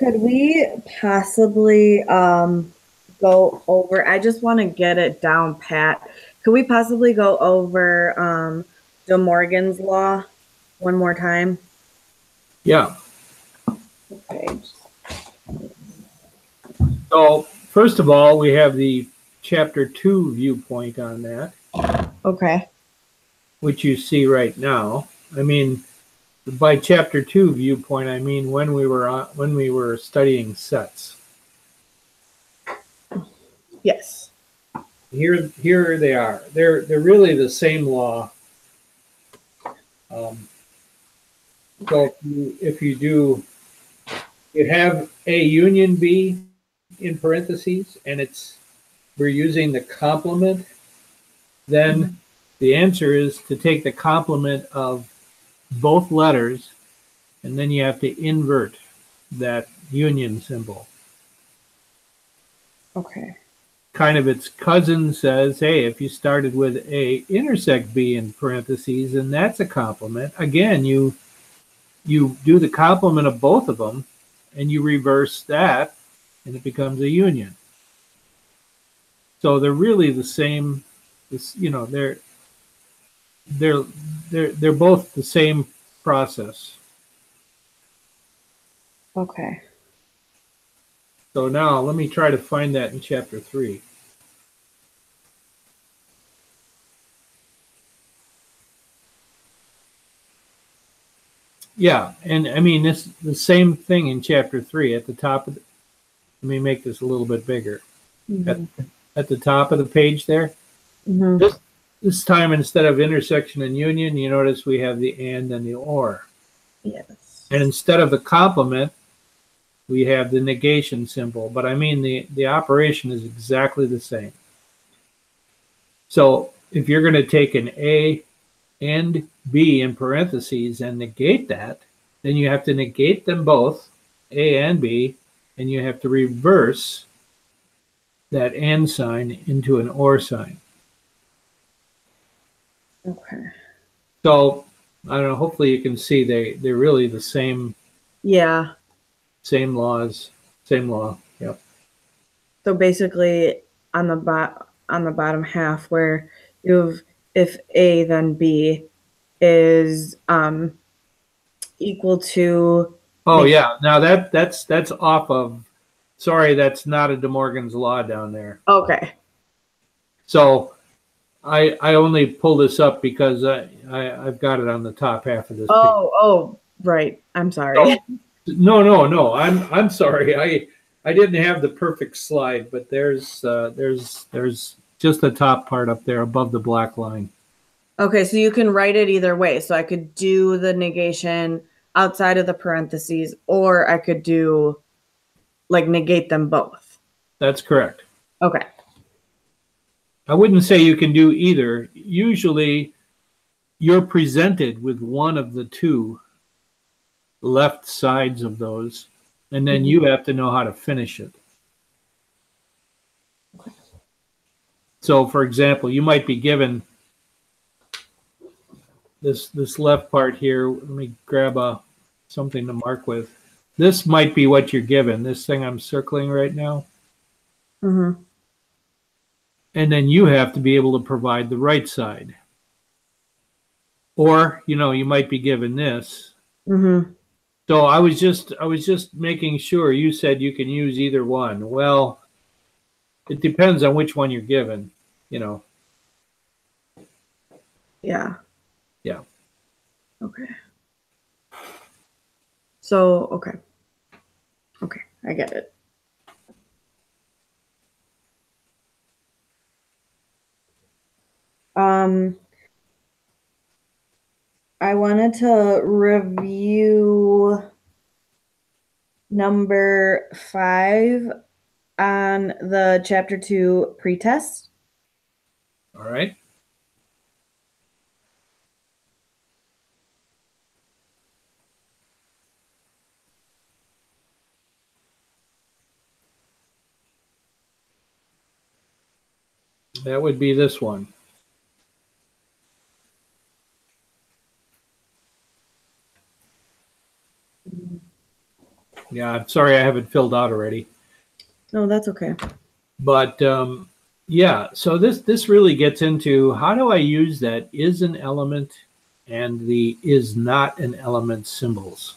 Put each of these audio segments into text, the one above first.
Could we possibly go over, I just want to get it down pat. Could we possibly go over De Morgan's law one more time? Yeah. Okay. So first of all, we have the chapter 2 viewpoint on that, Okay. which you see right now. I mean, by chapter 2 viewpoint, I mean when we were studying sets. Yes. Here they are. They're really the same law. So if you do, you have A union B in parentheses, and we're using the complement, then the answer is to take the complement of both letters, and then you have to invert that union symbol. Okay. Kind of its cousin says, hey, if you started with A intersect B in parentheses, and that's a complement, again, you do the complement of both of them, and you reverse that, and it becomes a union. So they're really the same. They're both the same process. Okay. So now let me try to find that in chapter 3. Yeah, and I mean this the same thing in chapter 3 at the top of let me make this a little bit bigger. Mm-hmm. At the top of the page there. Mm-hmm. This time instead of intersection and union, you notice we have the and the or. Yes. And instead of the complement, we have the negation symbol. But I mean the operation is exactly the same. So if you're going to take an A and B in parentheses and negate that, then you have to negate them both, A and B, and you have to reverse that and sign into an or sign. Okay. So I don't know, hopefully you can see they're really the same. Yeah. Same laws, same law. Yep. So basically on the bottom half where you have if A then B is equal to Oh yeah. Now that's off of. Sorry, that's not a De Morgan's law down there. okay. So I only pull this up because I've got it on the top half of this page. Oh, right. I'm sorry. So, no. I'm sorry. I didn't have the perfect slide, but there's just the top part up there above the black line. Okay, so you can write it either way. So I could do the negation outside of the parentheses, or I could do like negate them both. That's correct. Okay. I wouldn't say you can do either. Usually you're presented with one of the two left sides of those, and then you have to know how to finish it. So, for example, you might be given this left part here. Let me grab something to mark with. This might be what you're given, this thing I'm circling right now. Mm-hmm. And then you have to be able to provide the right side. Or, you might be given this. Mm-hmm. So I was just making sure. You said you can use either one. Well, it depends on which one you're given, Yeah. Yeah. Okay. So, okay. Okay, I get it. I wanted to review number 5 on the chapter 2 pretest. All right. That would be this one. Yeah, I'm sorry I haven't filled out already. No, that's okay. But yeah, so this really gets into how do I use that is an element and the is not an element symbols.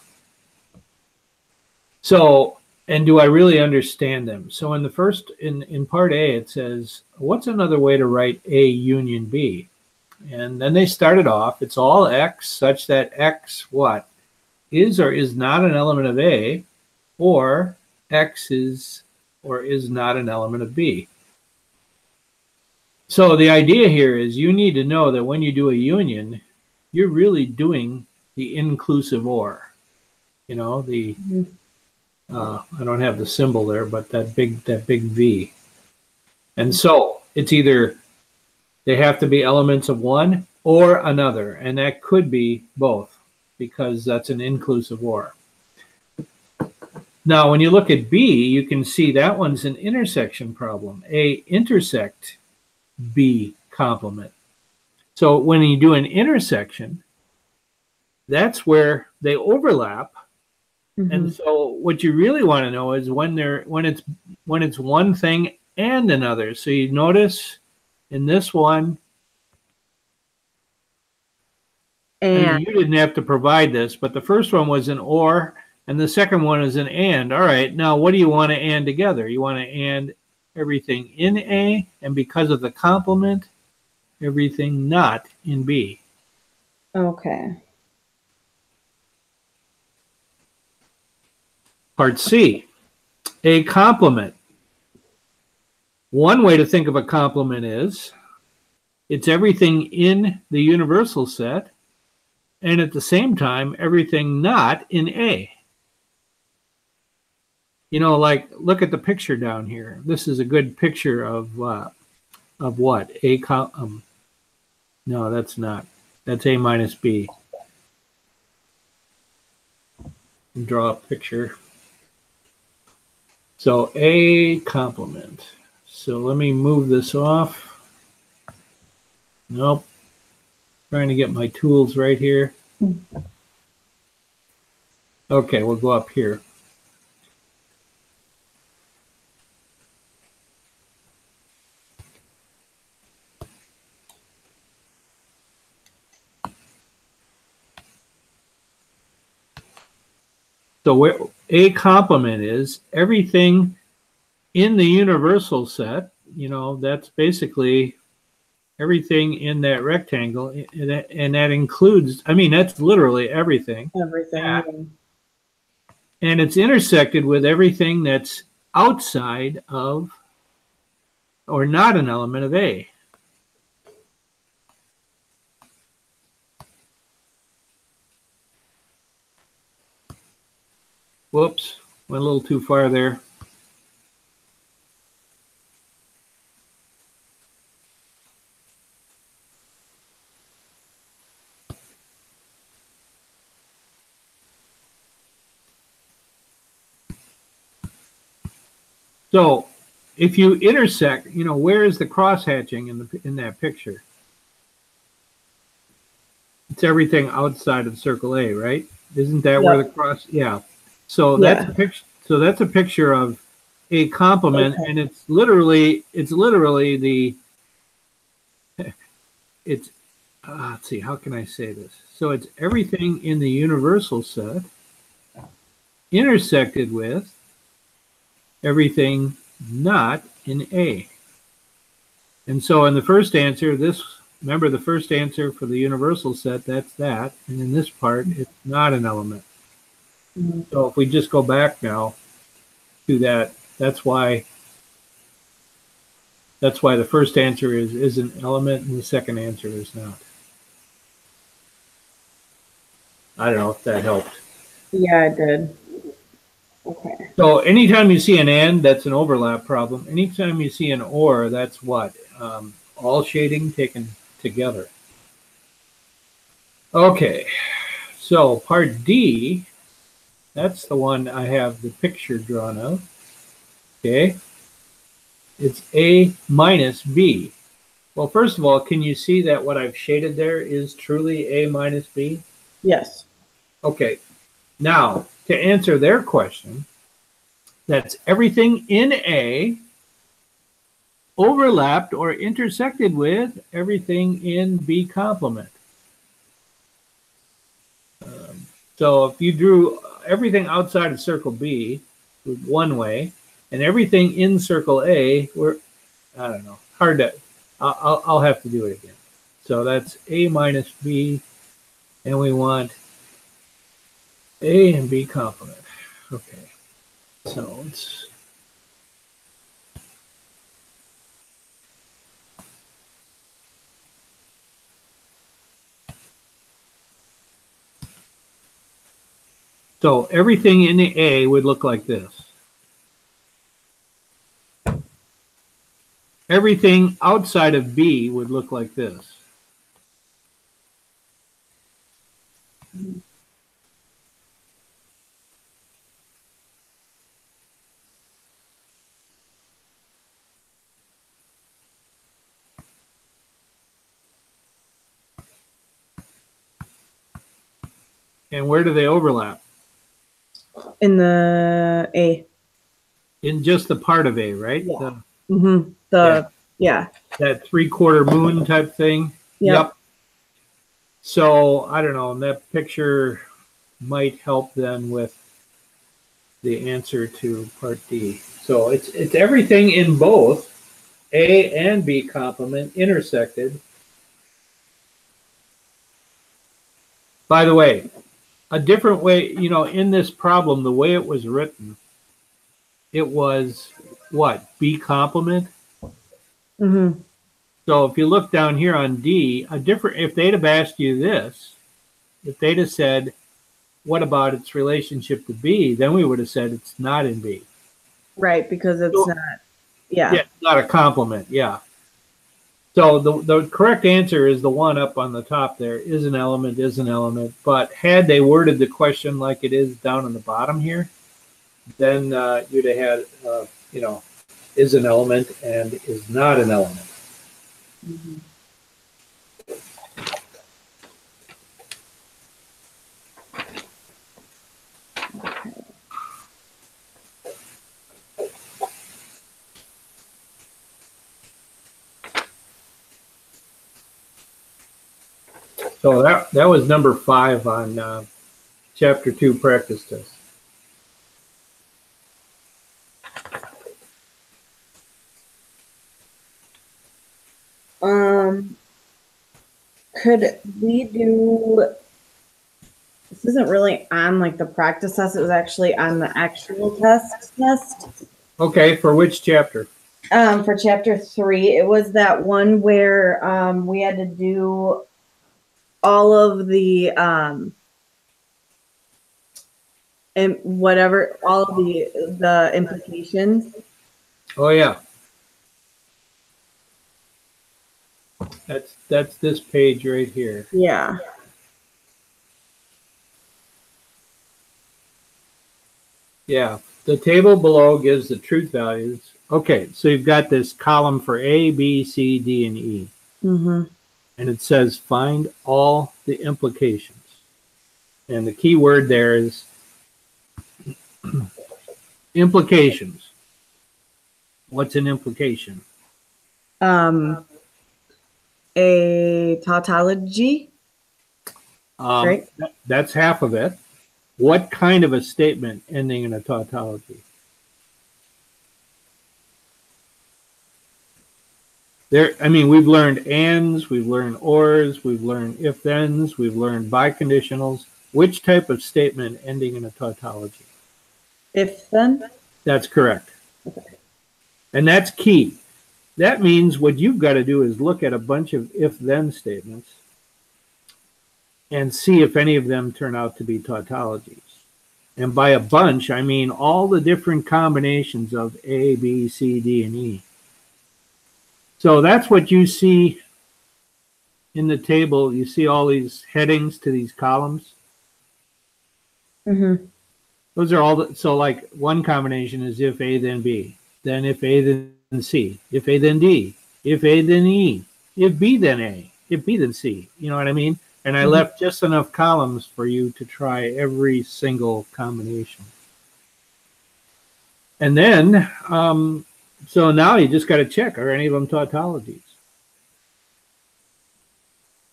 So, and do I really understand them? So in the first, in part A, it says, what's another way to write A union B? And then they started off, it's all X such that X what? Is or is not an element of A, or X is or is not an element of B. So the idea here is you need to know that when you do a union, you're really doing the inclusive or. You know, the I don't have the symbol there, but that big V. And so it's either they have to be elements of one or another, and that could be both because that's an inclusive or. Now, when you look at B, you can see that one's an intersection problem. A intersect B complement. So when you do an intersection, that's where they overlap. And so what you really want to know is when it's one thing and another. So you notice in this one, and you didn't have to provide this, but the first one was an or, and the second one is an and. All right, now what do you want to and together? You want to and everything in A, and because of the complement, everything not in B. Okay. Part C, a complement. One way to think of a complement is it's everything in the universal set and at the same time everything not in A. You know, like look at the picture down here. This is a good picture of what? No, that's not. That's A minus B. Draw a picture. So a complement. So let me move this off. Nope. Trying to get my tools right here. Okay, we'll go up here. So where a complement is everything in the universal set, you know, that's basically everything in that rectangle, and that includes, I mean, that's literally everything. Everything. And it's intersected with everything that's outside of or not an element of A. Whoops, went a little too far there. So if you intersect, you know, where is the cross hatching in that picture? It's everything outside of circle A, right? Isn't that where the cross? Yeah. So that's a picture. So that's a picture of a complement, and it's literally the. It's let's see, how can I say this? So it's everything in the universal set intersected with everything not in A. And so in the first answer, remember the first answer for the universal set, that's that. And in this part, it's not an element. So if we just go back now to that, that's why the first answer is an element and the second answer is not. I don't know if that helped. Yeah, it did. Okay. So anytime you see an and, that's an overlap problem. Anytime you see an or, that's what? All shading taken together. Okay, so part D, that's the one I have the picture drawn of. Okay, it's A minus B. Well, first of all, can you see that what I've shaded there is truly A minus B? Yes. Okay, now to answer their question, that's everything in A overlapped or intersected with everything in B complement. So if you drew everything outside of circle B one way, and everything in circle A, I don't know, hard to, I'll have to do it again. So that's A minus B, and we want A and B complement. Okay, so it's so everything in the A would look like this. Everything outside of B would look like this. And where do they overlap? In the A. In just the part of A, right? Yeah. Yeah. That 3/4 moon type thing. Yep. So I don't know, that picture might help then with the answer to part D. So it's everything in both A and B complement intersected. By the way, a different way, you know, in this problem, the way it was written, it was what? B complement? Mm-hmm. So if you look down here on D, if they'd have asked you this, if they'd have said, what about its relationship to B, then we would have said it's not in B. Right, because it's not, Yeah, it's not a complement, yeah. So the correct answer is the one up on the top there, is an element, is an element. But had they worded the question like it is down on the bottom here, then you'd have had, you know, is an element and is not an element. Mm-hmm. So that was number 5 on chapter 2 practice test. Could we do, this isn't really on like the practice test, it was actually on the actual test. Okay, for which chapter? For chapter 3, it was that one where we had to do all of the and whatever, all of the implications. Oh yeah. That's this page right here. Yeah. Yeah. The table below gives the truth values. Okay, so you've got this column for A, B, C, D, and E. Mm-hmm. And it says find all the implications. And the key word there is implications. What's an implication? A tautology. Right. That's half of it. What kind of a statement ending in a tautology? I mean, we've learned ands, we've learned ors, we've learned if-thens, we've learned biconditionals. Which type of statement ending in a tautology? If-then? That's correct. Okay. And that's key. That means what you've got to do is look at a bunch of if-then statements and see if any of them turn out to be tautologies. And by a bunch, I mean all the different combinations of A, B, C, D, and E. So that's what you see in the table. You see all these headings to these columns. Mm-hmm. Those are all, so like one combination is if A, then B. Then if A, then C. If A, then D. If A, then E. If B, then A. If B, then C. You know what I mean? And I left just enough columns for you to try every single combination. And then, so now you just got to check, are any of them tautologies?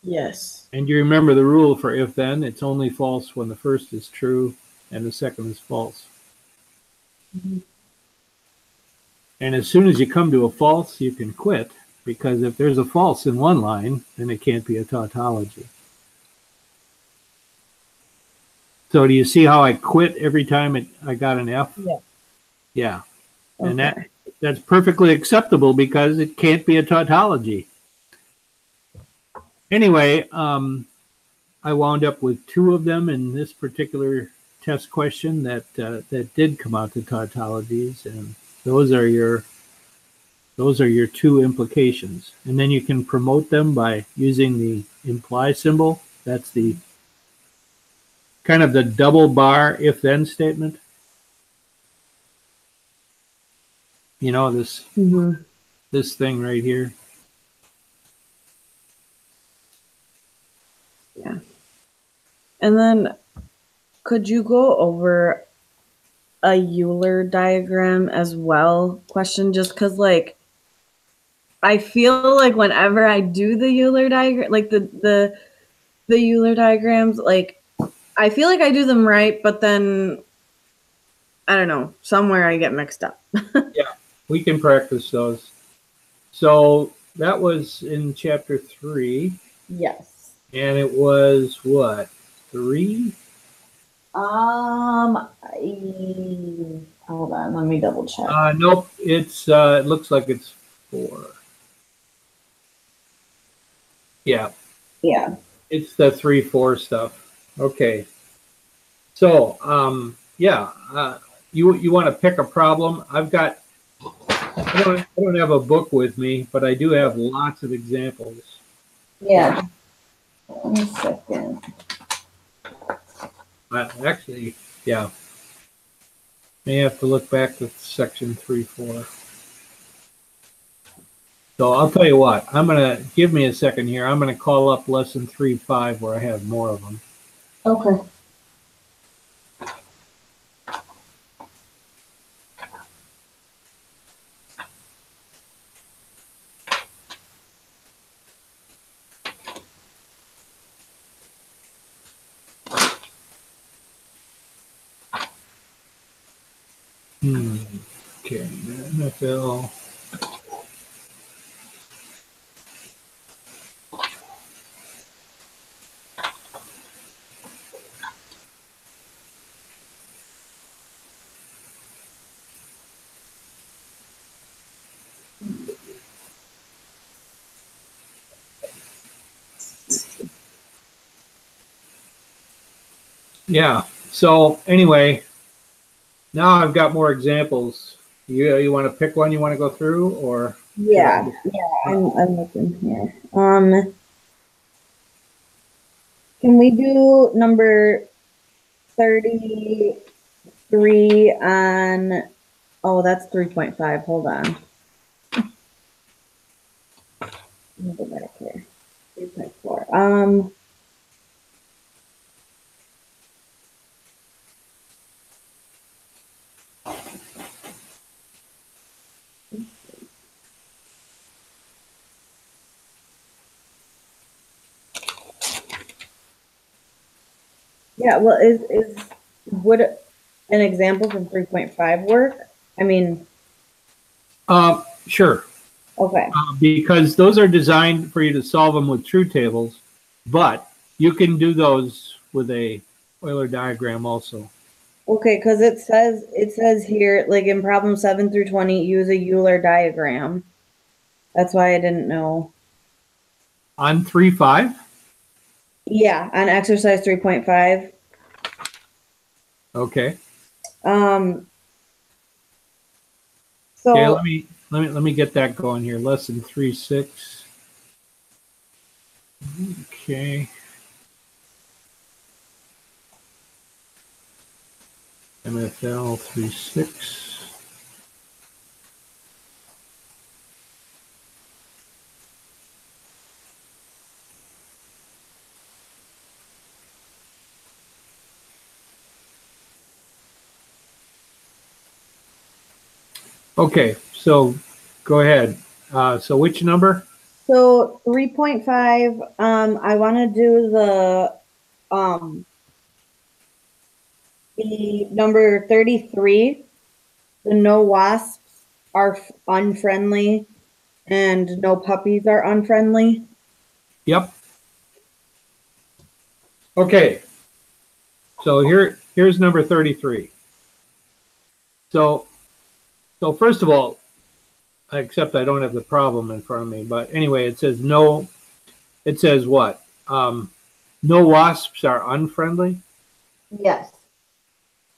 Yes. And you remember the rule for if then, it's only false when the first is true and the second is false. And as soon as you come to a false, you can quit, because if there's a false in one line, then it can't be a tautology. So do you see how I quit every time I got an F? Yeah. Yeah. Okay. And that's perfectly acceptable because it can't be a tautology. Anyway, I wound up with 2 of them in this particular test question that did come out to tautologies, and those are your 2 implications. And then you can promote them by using the imply symbol. That's the kind of the double bar if then statement. You know, this thing right here. Yeah. And then could you go over a Euler diagram as well? Question, just because like I feel like whenever I do the Euler diagram, like the Euler diagrams, like I feel like I do them right, but then I don't know, somewhere I get mixed up. Yeah, we can practice those. So that was in chapter 3. Yes. And it was what? 3? Hold on, let me double check. Nope. It's it looks like it's 4. Yeah. Yeah. It's the 3-4 stuff. Okay. So yeah. You want to pick a problem? I've got. I don't have a book with me, but I do have lots of examples. Yeah. 1 second. Actually, yeah. May have to look back to section 3-4. So I'll tell you what, I'm going to give me a second here. I'm going to call up lesson 3-5 where I have more of them. Okay. Okay, NFL. Yeah. So anyway, now I've got more examples. You want to pick one you want to go through, or? Yeah. I'm looking here. Can we do number 33 on? Oh, that's 3.5. Hold on. Let me go back here. 3.4. Yeah, well, would an example from 3.5 work? I mean, Sure. okay. Because those are designed for you to solve them with truth tables, but you can do those with a Euler diagram also. Okay, because it says here, like in problem 7 through 20, use a Euler diagram. That's why I didn't know. On 3-5? Yeah, on exercise 3.5. Okay. So Okay, let me get that going here. Lesson 3-6. Okay. MFL 3-6. Okay, so go ahead. So which number? So 3.5, I want to do the number 33, the no wasps are unfriendly and no puppies are unfriendly. Yep. Okay. So here's number 33. So first of all, except I don't have the problem in front of me, but anyway, it says no. It says what? No wasps are unfriendly. Yes.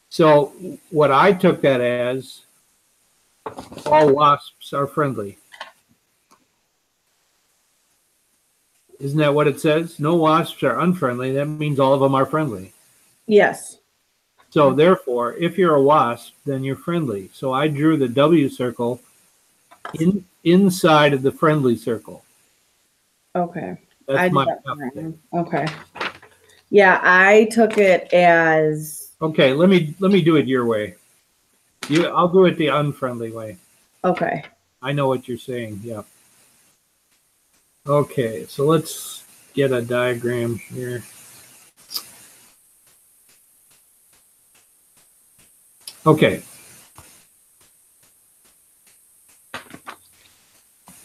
So what I took that as, all wasps are friendly. Isn't that what it says? No wasps are unfriendly. That means all of them are friendly. Yes. So therefore, if you're a wasp, then you're friendly. So I drew the W circle inside of the friendly circle. Okay. That's my wrong. Okay. Yeah, I took it as Okay, let me do it your way. I'll do it the unfriendly way. okay. I know what you're saying. Yeah. Okay, so let's get a diagram here. Okay.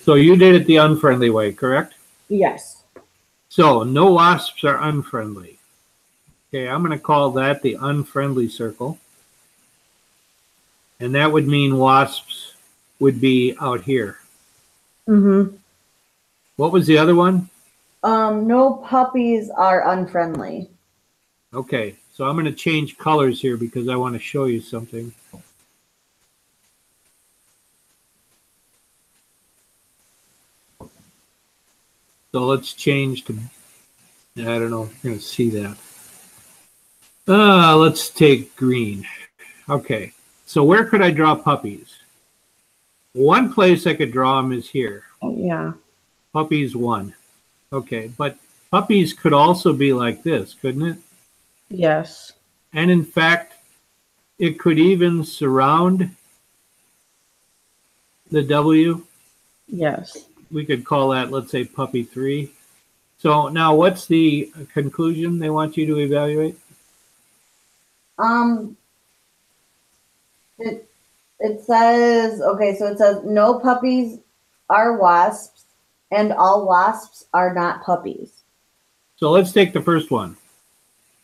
So you did it the unfriendly way, correct? Yes. So no wasps are unfriendly. Okay, I'm going to call that the unfriendly circle. And that would mean wasps would be out here. Mm-hmm. What was the other one? No puppies are unfriendly. Okay, so I'm going to change colors here because I want to show you something. So let's change to, I don't know, you're going to see that. Let's take green. Okay, so where could I draw puppies? One place I could draw them is here. Oh, yeah. Puppies 1. Okay, but puppies could also be like this, couldn't it? Yes. And in fact, it could even surround the W. Yes. We could call that, let's say, puppy 3. So now what's the conclusion they want you to evaluate? It says, okay, so it says no puppies are wasps and all wasps are not puppies. So let's take the first one.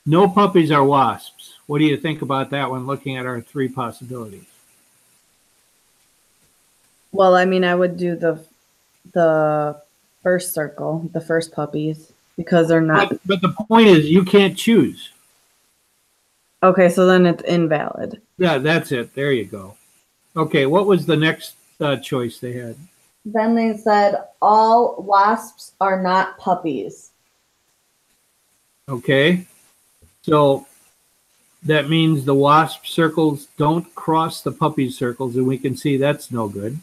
No puppies are wasps. What do you think about that one, looking at our 3 possibilities? Well, I mean, I would do the first circle, the first puppies, because they're not. But the point is, you can't choose. Okay, so then it's invalid. Yeah, that's it. There you go. Okay, what was the next choice they had? Then they said all wasps are not puppies. Okay, so that means the wasp circles don't cross the puppy circles, and we can see that's no good.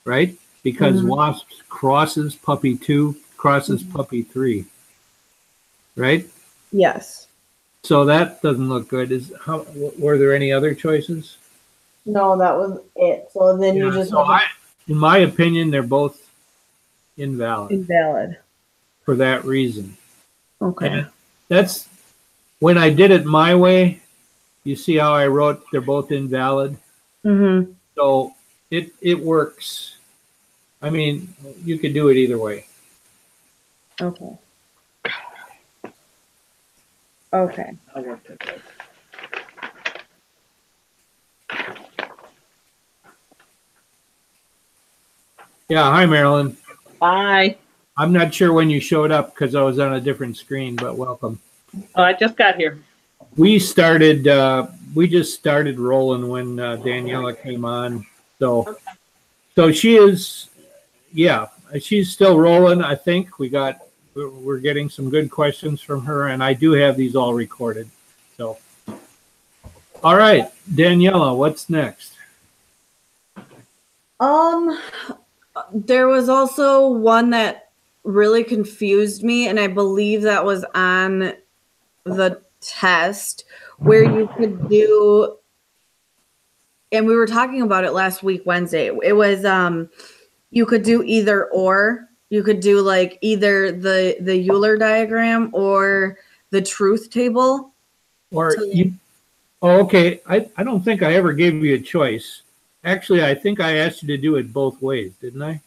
Right? Because wasps crosses puppy 2, crosses puppy 3. Right? Yes. So that doesn't look good. Were there any other choices? No, that was it. So then you just in my opinion, they're both invalid for that reason. Okay. And that's when I did it my way. You see how I wrote they're both invalid. Mm-hmm. So it works. I mean, you could do it either way. Okay. Okay. I'll work that out. Yeah, hi Marilyn. Hi. I'm not sure when you showed up because I was on a different screen, but welcome. Oh, I just got here. We just started rolling when Daniela came on. So she is, yeah, she's still rolling. I think we're getting some good questions from her, and I do have these all recorded. So, all right, Daniela, what's next? There was also one that really confused me, and I believe that was on the test where you could do and we were talking about it last week, Wednesday. It was, you could do either or. You could do like either the Euler diagram or the truth table. Or you, oh, okay. I don't think I ever gave you a choice. Actually, I think I asked you to do it both ways, didn't I?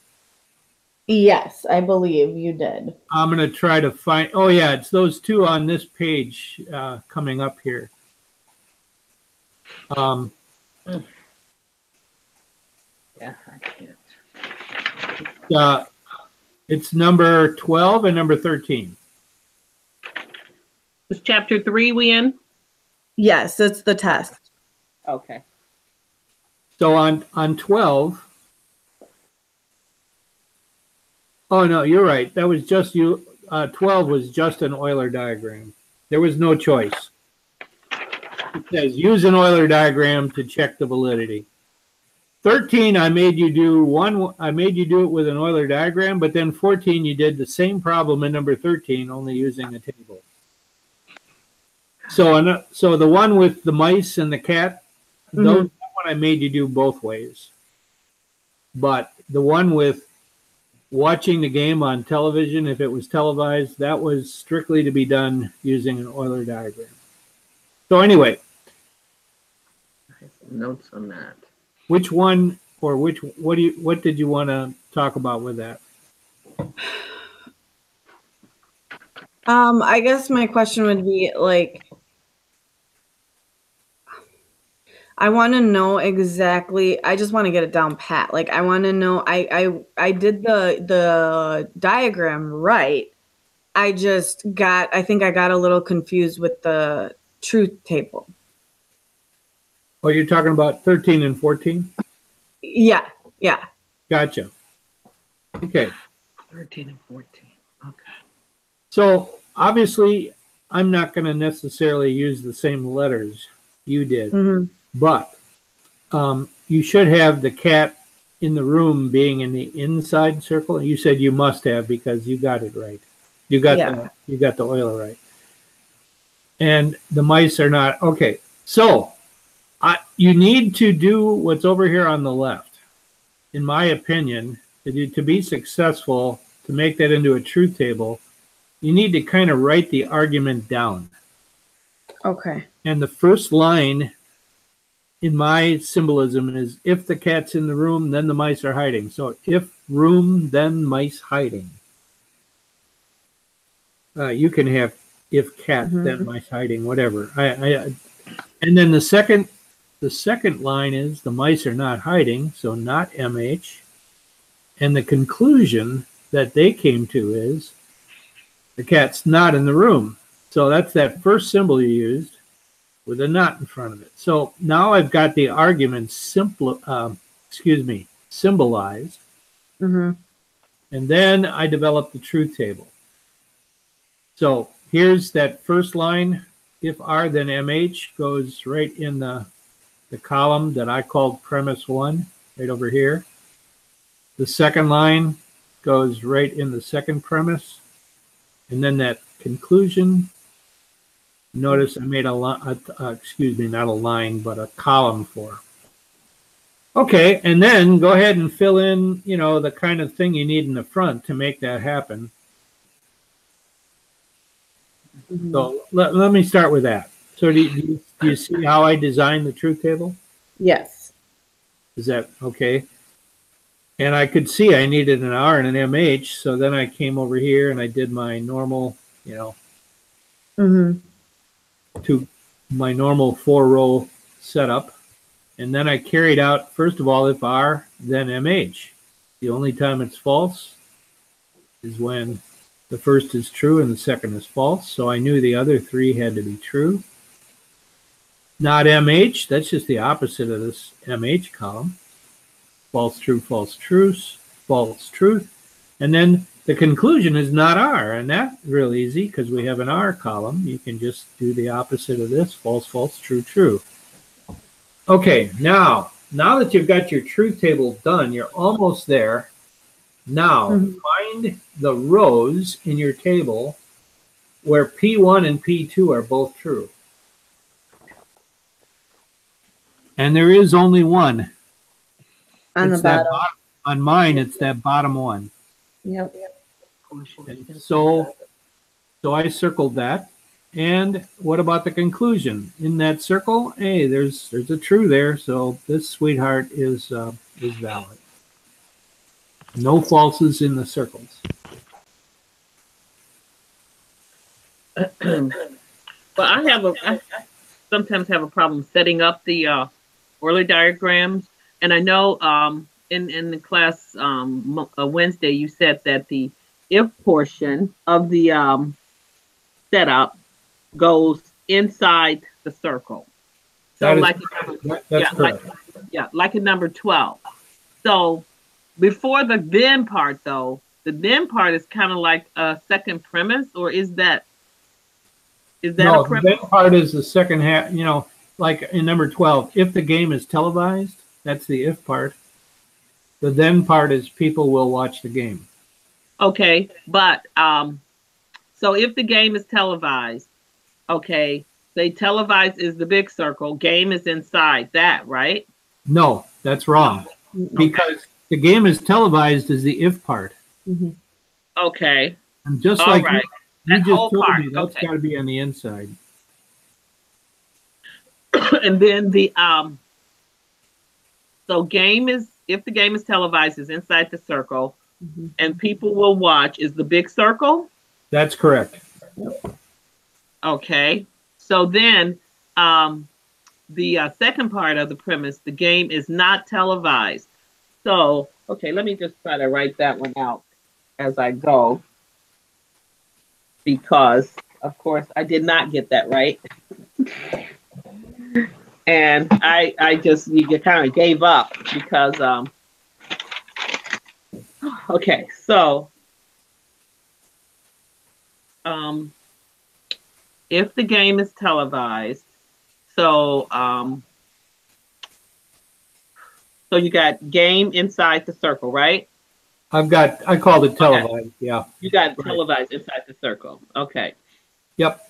Yes, I believe you did. I'm going to try to find, oh yeah, it's those two on this page coming up here. Yeah, I can't. It's number 12 and number 13. Is chapter 3 we in? Yes, it's the test. Okay. So on 12, oh no, you're right. That was just you. 12 was just an Euler diagram. There was no choice. It says use an Euler diagram to check the validity. 13, I made you do it with an Euler diagram, but then 14, you did the same problem in number 13, only using a table. So the one with the mice and the cat, that one I made you do both ways. But the one with watching the game on television, if it was televised, that was strictly to be done using an Euler diagram. So anyway, I have some notes on that. which one or what did you want to talk about with that? I guess my question would be like, I want to know exactly. I just want to get it down pat. Like I want to know. I did the diagram right. I think I got a little confused with the truth table. Oh, you're talking about 13 and 14? Yeah. Gotcha. Okay. 13 and 14. Okay. So obviously, I'm not going to necessarily use the same letters you did, but you should have the cat in the room being in the inside circle. You said you must have because you got it right. You got the Euler right, and the mice are not. Okay, so you need to do what's over here on the left. In my opinion, to be successful, to make that into a truth table, you need to kind of write the argument down. Okay. And the first line in my symbolism is if the cat's in the room, then the mice are hiding. So if room, then mice hiding. You can have if cat, then mice hiding, whatever. And then the second line is the mice are not hiding, so not MH. And the conclusion that they came to is the cat's not in the room. So that's that first symbol you used with a not in front of it. So now I've got the argument symbolized. And then I developed the truth table. So here's that first line. If R, then MH goes right in the column that I called premise 1, right over here. The second line goes right in the second premise. And then that conclusion, notice I made not a line, but a column for. Okay, and then go ahead and fill in, the kind of thing you need in the front to make that happen. So let me start with that. So do you see how I designed the truth table? Yes. Is that okay? And I could see I needed an R and an MH, so then I came over here and I did my normal, to my normal 4-row setup. And then I carried out, first of all, if R, then MH. The only time it's false is when the first is true and the second is false. So I knew the other three had to be true. Not MH, that's just the opposite of this MH column. False, true, false, truth, false, truth. And then the conclusion is not R, and that's real easy because we have an R column. You can just do the opposite of this, false, false, true, true. Okay, now that you've got your truth table done, you're almost there. Now, find the rows in your table where P1 and P2 are both true. And there is only one. On the It's that bottom. On mine, it's that bottom one. Yep. And so I circled that. And what about the conclusion? In that circle, hey, there's a true there. So this sweetheart is valid. No falses in the circles. Well, I sometimes have a problem setting up the Euler diagrams, and I know in the class Wednesday you said that the if portion of the that's inside the circle. So That's correct. Like in number 12. So before the then part though, the then part is kind of like a second premise, or is that No, a premise? the then part is the second half, like in number 12, if the game is televised, that's the if part. The then part is people will watch the game. Okay, but so if the game is televised, okay, say televised is the big circle, game is inside that, right? No, that's wrong. Because the game is televised is the if part. Mm-hmm. Okay. And just All like right. you That just whole told part, me, that's okay. got to be on the inside. And then the so game is, if the game is televised, is inside the circle, Mm-hmm. and people will watch is the big circle. That's correct. Okay. So then the second part of the premise, the game is not televised. So, okay, let me just try to write that one out as I go, because of course I did not get that right. And I just kind of gave up because okay, so if the game is televised, so so you got game inside the circle, right? I called it televised. Okay. Yeah. You got televised inside the circle. Okay. Yep.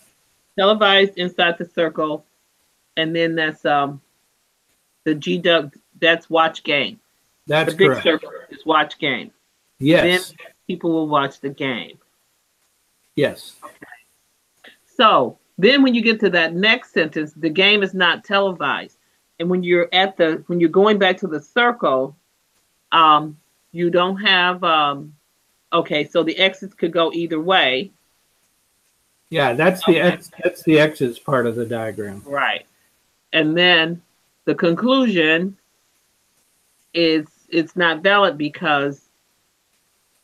Televised inside the circle, and then that's the GW. That's watch game. That's the big correct. circle is watch game. Yes. Then people will watch the game. Yes. Okay. So then when you get to that next sentence, the game is not televised. And when you're going back to the circle, you don't have okay, so the X's could go either way. Yeah, that's the X, that's the X's part of the diagram. Right. And then the conclusion is it's not valid because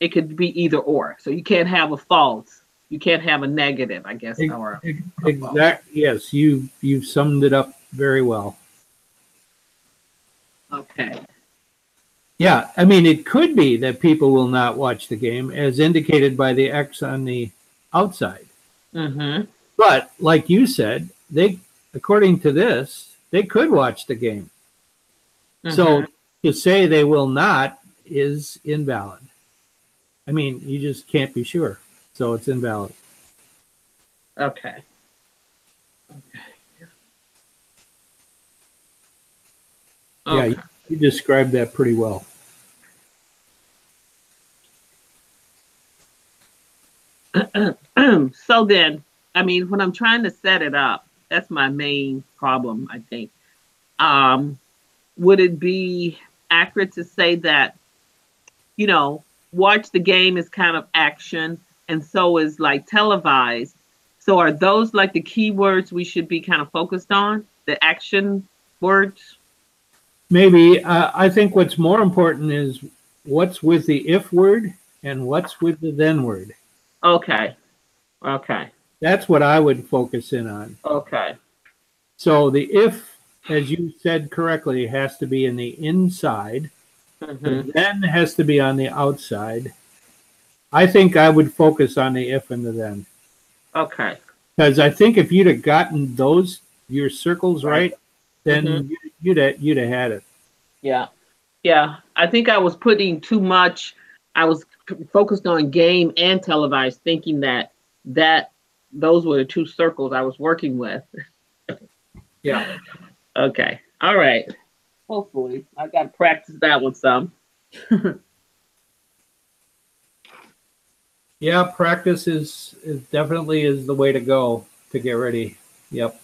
it could be either or. So you can't have a false. You can't have a negative, I guess. Exactly. Yes, you've summed it up very well. Okay. Yeah, I mean, it could be that people will not watch the game, as indicated by the X on the outside. Mm-hmm. But like you said, according to this, they could watch the game. Mm-hmm. So to say they will not is invalid. I mean, you just can't be sure. So it's invalid. Okay. Yeah, you described that pretty well. So then, I mean, when I'm trying to set it up, that's my main problem, I think. Would it be accurate to say that, watch the game is kind of action, and so is like televised? So are those like the key words we should be kind of focused on, the action words? Maybe. I think what's more important is what's with the if word and what's with the then word. Okay. That's what I would focus in on. Okay. So the if, as you said correctly, has to be in the inside. Mm-hmm. The then has to be on the outside. I think I would focus on the if and the then. Okay. Because I think if you'd have gotten your circles right, then mm-hmm. you'd have had it. Yeah. I think I was putting too much. I was focused on game and televised, thinking that those were the two circles I was working with. Yeah. Okay. All right. Hopefully, I got to practice that one some. Yeah, practice is definitely is the way to go to get ready. Yep.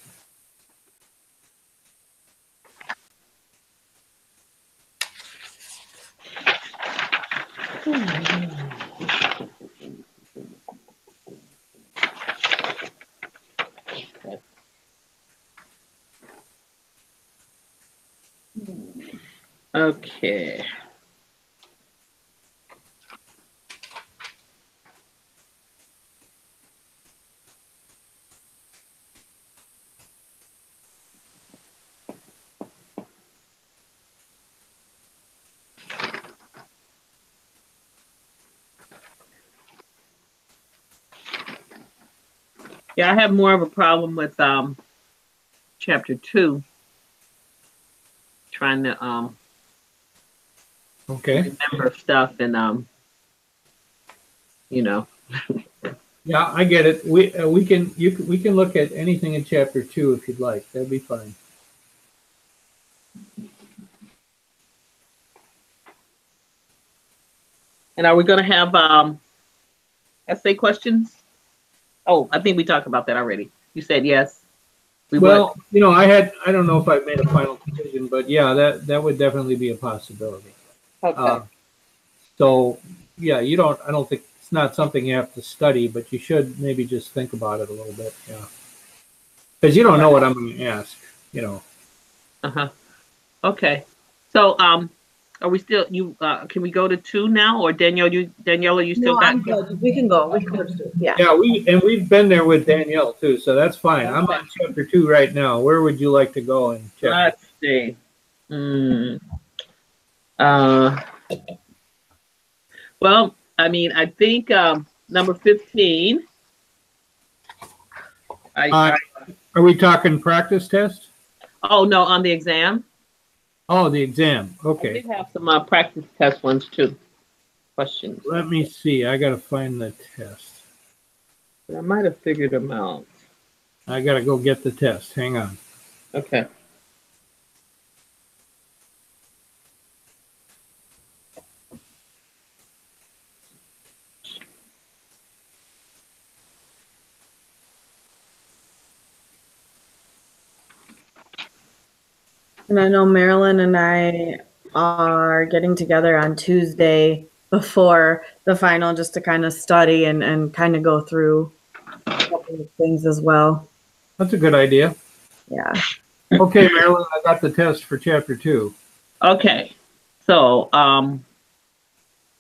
Okay. Yeah, I have more of a problem with chapter 2, trying to Okay. remember stuff and you know. Yeah, I get it. We can we can look at anything in chapter 2 if you'd like. That'd be fine. And are we going to have essay questions? Oh, I think we talked about that already. You said yes. We Well, you know, I don't know if I've made a final decision, but yeah, that would definitely be a possibility. would. Okay. So yeah, I don't think it's not something you have to study, but you should maybe just think about it a little bit. Yeah. Because you don't know what I'm going to ask, you know. Uh-huh. Okay. So are we still can we go to 2 now, or Daniela, you still No, got I'm good. We can go. We can go to 2. Yeah. Yeah, we've been there with Danielle too, so that's fine. I'm on chapter 2 right now. Where would you like to go in chapter? Let's see. Uh well, I mean, I think number 15. Are we talking practice test? Oh no, on the exam. Oh, the exam. I Okay. did have some practice test ones too. Questions. Let me see. I got to find the test. I might have figured them out. I got to go get the test. Hang on. Okay. And I know Marilyn and I are getting together on Tuesday before the final just to kind of study and kind of go through a couple of things as well. That's a good idea. Yeah. Okay, Marilyn, I got the test for chapter 2. Okay. So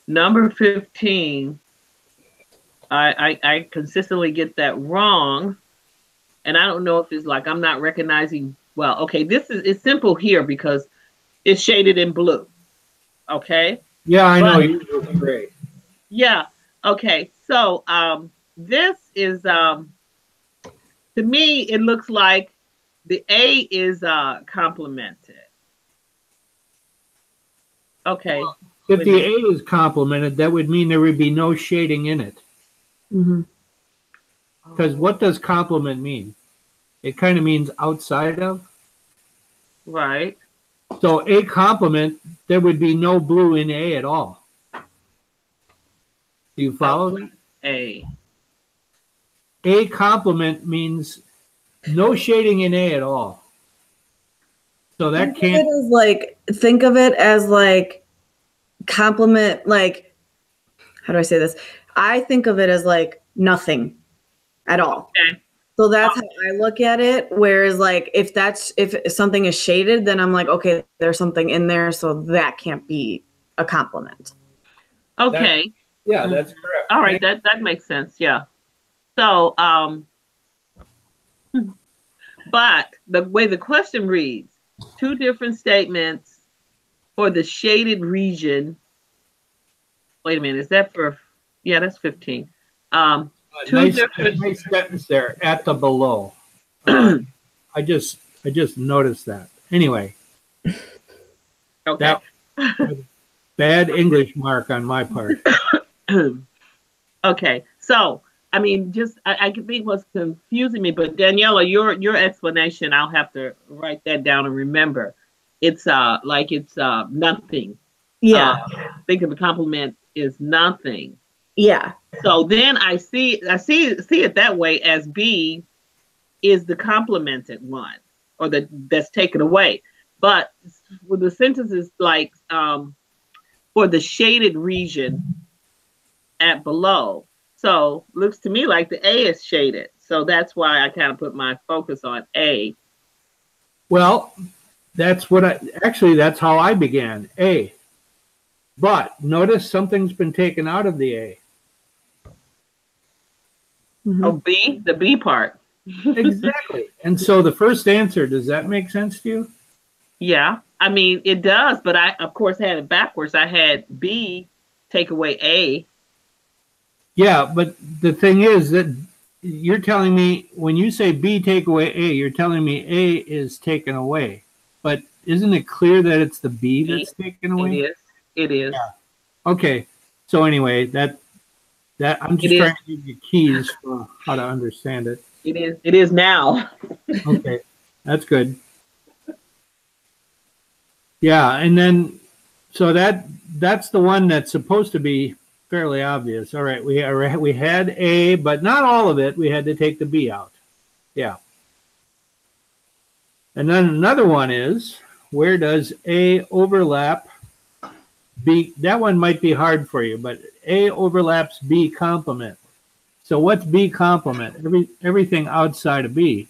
number 15, I consistently get that wrong. And I don't know if it's like I'm not recognizing. Well, okay, it's simple here because it's shaded in blue. Okay. Yeah, I know. You're doing great. Yeah. Okay. So this is to me it looks like the A is complemented. Okay. If the A is complemented, that would mean there would be no shading in it. Mm-hmm. Because what does complement mean? It kind of means outside of. Right. So A complement, there would be no blue in A at all. Do you follow that? A. A complement means no shading in A at all. So that can't. Think of it as like complement, like, how do I say this? I think of it as like nothing at all. Okay. So that's how I look at it. Whereas like if something is shaded, then I'm like, okay, there's something in there, so that can't be a compliment. Okay. Yeah, that's correct. All right, that makes sense. Yeah. So but the way the question reads, 2 different statements for the shaded region. Wait a minute, is that for? Yeah, that's 15. Nice sentence there at the below. I just noticed that. Anyway. Okay. That bad English mark on my part. Okay. So, I mean, I think what's confusing me, but Daniela, your explanation, I'll have to write that down and remember. it's like it's nothing. Yeah. Think of a compliment is nothing. Yeah. So then I see it that way, as B is the complimented one, or that's taken away. But with the sentence is like for the shaded region at below. So looks to me like the A is shaded. So that's why I kind of put my focus on A. Well, that's how I began, A. But notice something's been taken out of the A. Oh, B, the B part. Exactly. And so the first answer, does that make sense to you? Yeah, I mean, it does, but I, of course, had it backwards. I had B take away A. Yeah, but the thing is that you're telling me when you say B take away A, you're telling me A is taken away. But isn't it clear that it's the B that's taken away? It is. It is. Yeah. Okay. So anyway, that I'm just trying to give you keys for how to understand it. It is. It is now. Okay, that's good. Yeah, and then so that's the one that's supposed to be fairly obvious. All right, we had A, but not all of it. We had to take the B out. Yeah. And then another one is, where does A overlap B? That one might be hard for you, but A overlaps B complement. So what's B complement? Everything outside of B.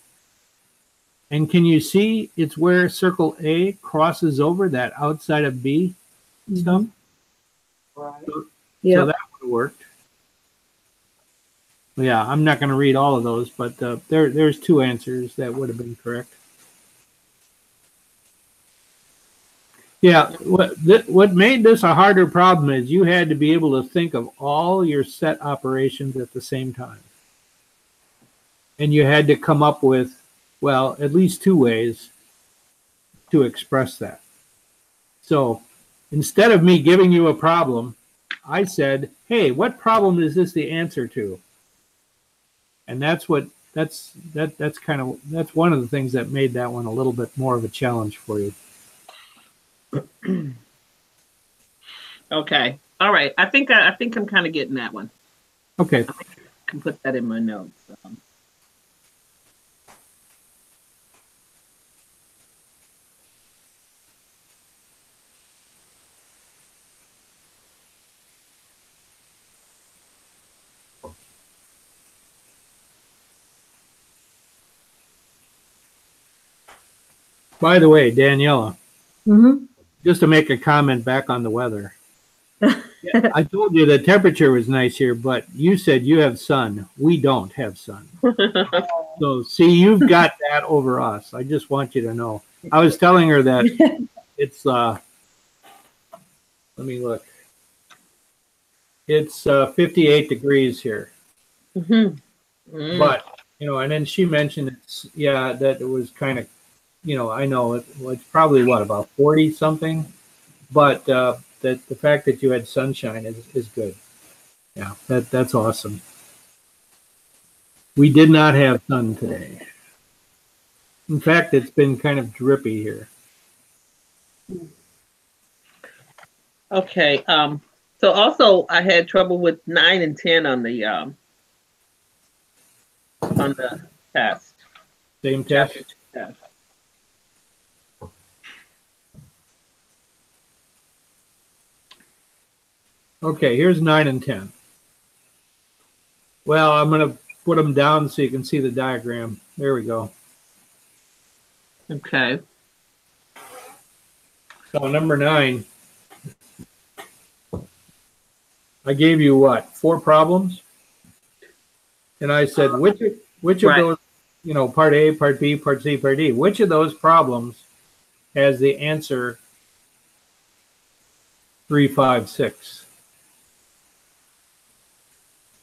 And can you see it's where circle A crosses over that outside of B stuff? Right. So that would have worked. Yeah, I'm not going to read all of those, but there's two answers that would have been correct. Yeah, what made this a harder problem is you had to be able to think of all your set operations at the same time. And you had to come up with, well, at least two ways to express that. So instead of me giving you a problem, I said, hey, what problem is this the answer to? And that's one of the things that made that one a little bit more of a challenge for you. Okay. All right. I think I'm kind of getting that one. Okay. I can put that in my notes. By the way, Daniela, Mm-hmm. just to make a comment back on the weather. I told you the temperature was nice here, but you said you have sun. We don't have sun. So see, you've got that over us. I just want you to know. I was telling her that it's let me look. It's 58 degrees here. Mm-hmm. But, and then she mentioned that it was kind of, I know it's probably about 40 something, but that the fact that you had sunshine is good. Yeah, that's awesome. We did not have sun today. In fact, it's been kind of drippy here. Okay. So also I had trouble with 9 and 10 on the test. Same test? Test. Okay, here's 9 and 10. Well, I'm going to put them down so you can see the diagram. There we go. Okay. So number 9, I gave you what? 4 problems? And I said, which of those, part A, part B, part C, part D, which of those problems has the answer 3, 5, 6?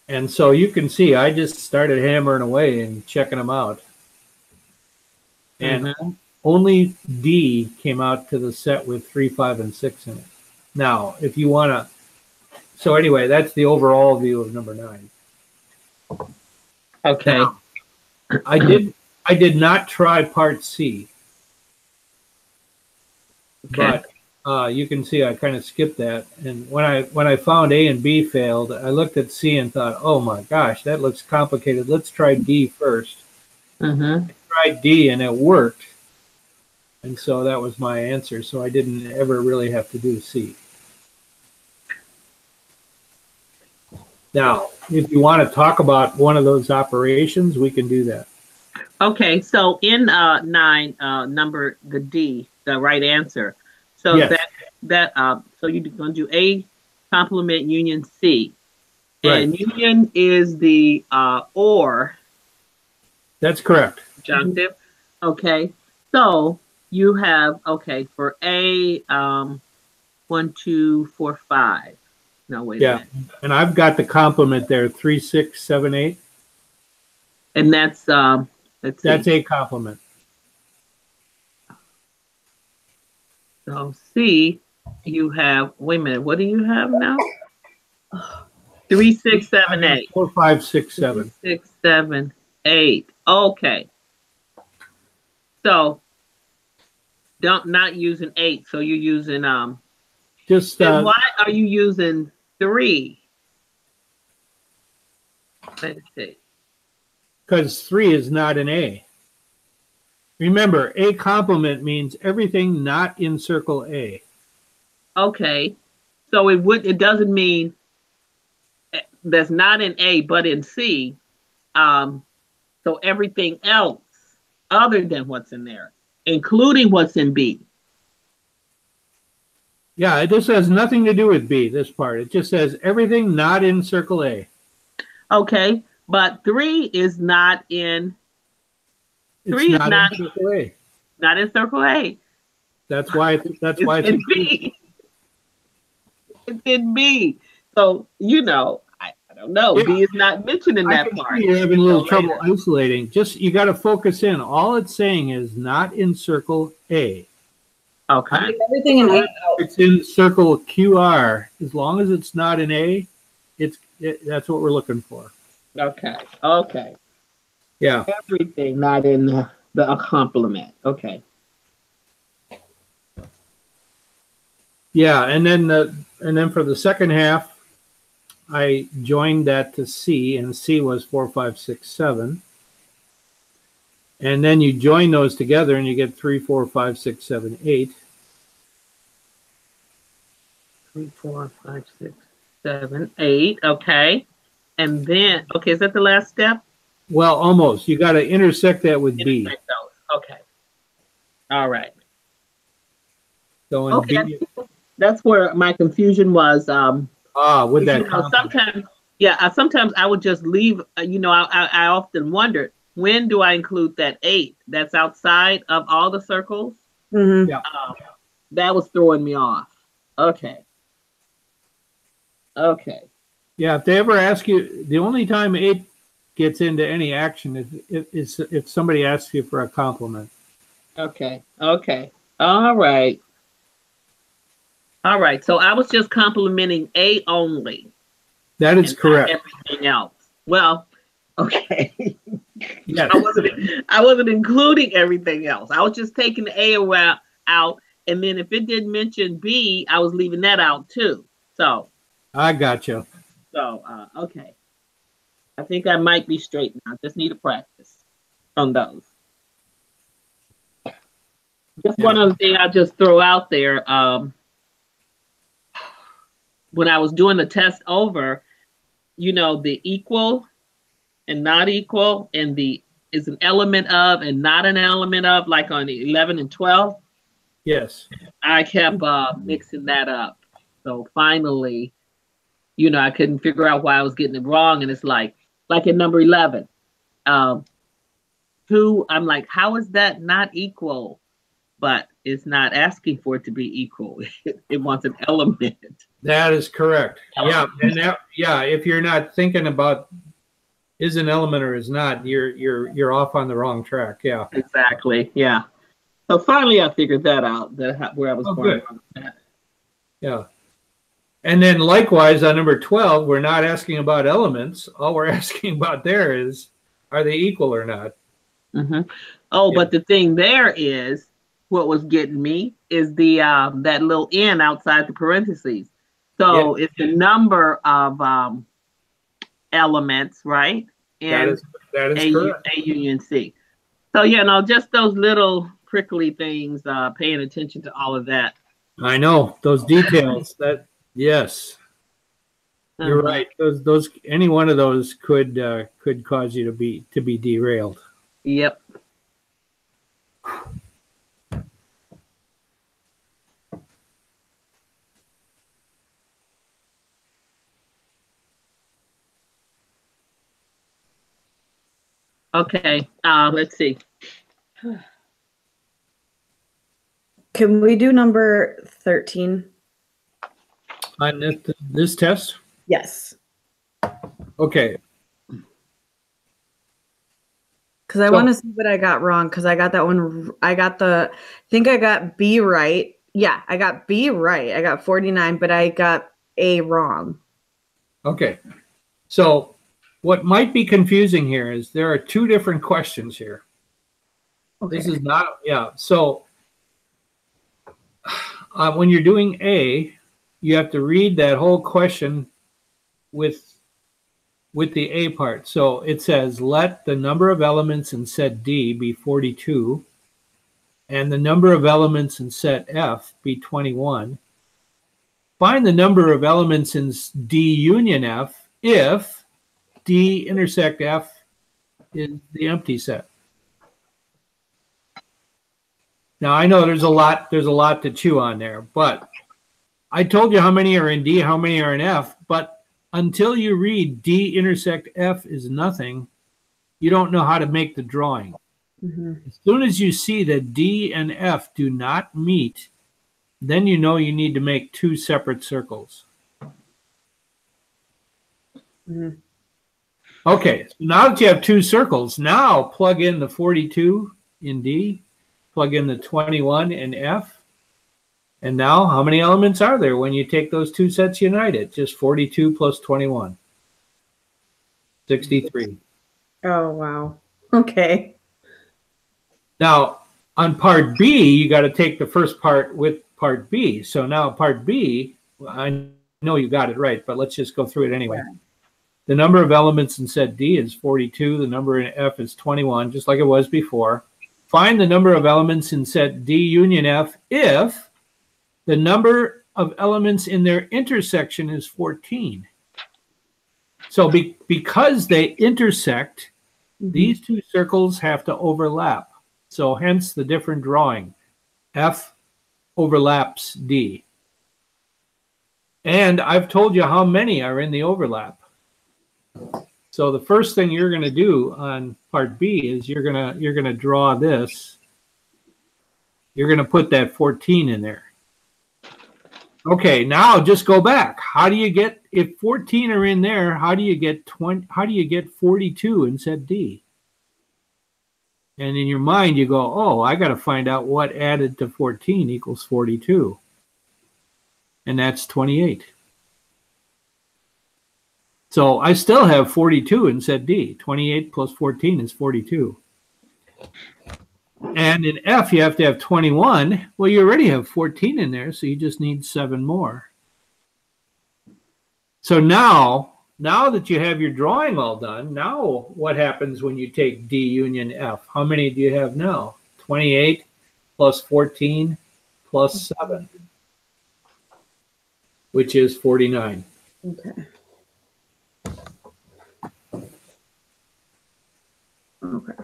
And so you can see I just started hammering away and checking them out. And only D came out to the set with 3, 5, and 6 in it. Now, if you want to, so anyway, that's the overall view of number 9. Okay. Now, I did not try part C. Okay. But you can see I kind of skipped that. And when I found A and B failed, I looked at C and thought, oh my gosh, that looks complicated. Let's try D first. Mm-hmm. Tried D and it worked. And so that was my answer. So I didn't ever really have to do C. Now, if you want to talk about one of those operations, we can do that. Okay, so in 9, number the D, the right answer. So Yes. so you're going to do A complement union C, Right. and union is the or That's correct. conjunctive. Okay, so you have for A 1, 2, 4, 5. No, wait a Yeah. minute. And I've got the complement there, 3, 6, 7, 8. And that's let's see. That's a complement. So C, you have, wait a minute, what do you have now? 3, 6, 7, 8. 4, 5, 6, 7. 6, 7, 8. Okay. So not using 8, so you're using Just then why are you using 3? Let's see. because 3 is not an A. Remember, A complement means everything not in circle A. Okay. So it doesn't mean that's not in A but in C. So everything else other than what's in there, including what's in B. Yeah, it just has nothing to do with B, this part. It just says everything not in circle A. Okay, but 3 is not in. It's 3 is not in circle A. not in circle A. That's why it's in B. It's in B. So I don't know. Yeah. B is not mentioned in I that can part. see you're having a little So trouble later. isolating. Just you got to focus in. All it's saying is not in circle A. Okay. Everything in 8 out. It's in circle QR. As long as it's not in A, that's what we're looking for. Okay. Okay. Yeah. Everything not in the complement. Okay. Yeah, and then for the second half, I joined that to C, and C was 4, 5, 6, 7. And then you join those together, and you get 3, 4, 5, 6, 7, 8. 3, 4, 5, 6, 7, 8. Okay. And then, is that the last step? Well, almost. You got to intersect that with B. Intersect those. Okay. All right. So in Okay. B, That's where my confusion was. with that Sometimes I would just leave. I often wondered, when do I include that 8? That's outside of all the circles. Mm-hmm. Yeah. That was throwing me off. Okay. Okay. Yeah, if they ever ask you, the only time 8 gets into any action is if somebody asks you for a compliment. Okay. Okay. All right. All right. So I was just complimenting A only. That is and not correct. everything else. Well, okay. Yes. I wasn't including everything else. I was just taking the A out, and then if it didn't mention B, I was leaving that out too. So I got you. okay. I think I might be straight now. I just need to practice on those. Just one other thing I'll just throw out there. When I was doing the test over, the equal and not equal, and the is an element of and not an element of, like on 11 and 12. Yes. I kept mixing that up. So finally, I couldn't figure out why I was getting it wrong. And it's like in number 11, 2, I'm like, how is that not equal? But it's not asking for it to be equal. It wants an element. That is correct. Yeah, and if you're not thinking about is an element or is not, you're off on the wrong track. Yeah. Exactly. Yeah. So finally, I figured that out. Where I was going. Good. Wrong with that. Yeah. And then likewise on number 12, we're not asking about elements. All we're asking about there is, are they equal or not? Mm-hmm. Oh, Yeah. but the thing there is, what was getting me is the that little n outside the parentheses. So it's the number of elements, right? And that is correct. A union C. So yeah, no, just those little prickly things, paying attention to all of that. I know those details. Yes, you're right. Those any one of those could cause you to be derailed. Yep. Okay, let's see. Can we do number 13? On this test? Yes. Okay. Because I want to see what I got wrong, because I got that one. I think I got B right. Yeah, I got B right. I got 49, but I got A wrong. Okay. So what might be confusing here is there are two different questions here. Okay. This is not, yeah. So when you're doing A, you have to read that whole question with the A part. So it says, let the number of elements in set D be 42 and the number of elements in set F be 21. Find the number of elements in D union F if D intersect F is the empty set. Now I know there's a lot to chew on there, but I told you how many are in D, how many are in F, but until you read D intersect F is nothing, you don't know how to make the drawing. Mm-hmm. As soon as you see that D and F do not meet, then you know you need to make two separate circles. Mm-hmm. Okay, so now that you have two circles, now plug in the 42 in D, plug in the 21 in F, and now how many elements are there when you take those two sets united? Just 42 plus 21. 63. Oh, wow. Okay. Now, on part B, you got to take the first part with part B. So now part B, I know you got it right, but let's just go through it anyway. Yeah. The number of elements in set D is 42. The number in F is 21, just like it was before. Find the number of elements in set D union F if the number of elements in their intersection is 14. So because they intersect, these two circles have to overlap. So hence the different drawing. F overlaps D. And I've told you how many are in the overlap. So the first thing you're going to do on part B is you're going to draw this. You're going to put that 14 in there. Okay, now just go back. How do you get, if 14 are in there, how do you get 42 in set D? And in your mind you go, oh, I got to find out what added to 14 equals 42. And that's 28. So I still have 42 in set D. 28 plus 14 is 42. And in F, you have to have 21. Well, you already have 14 in there, so you just need 7 more. So now that you have your drawing all done, now what happens when you take D union F? How many do you have now? 28 plus 14 plus 7, which is 49. Okay. Okay.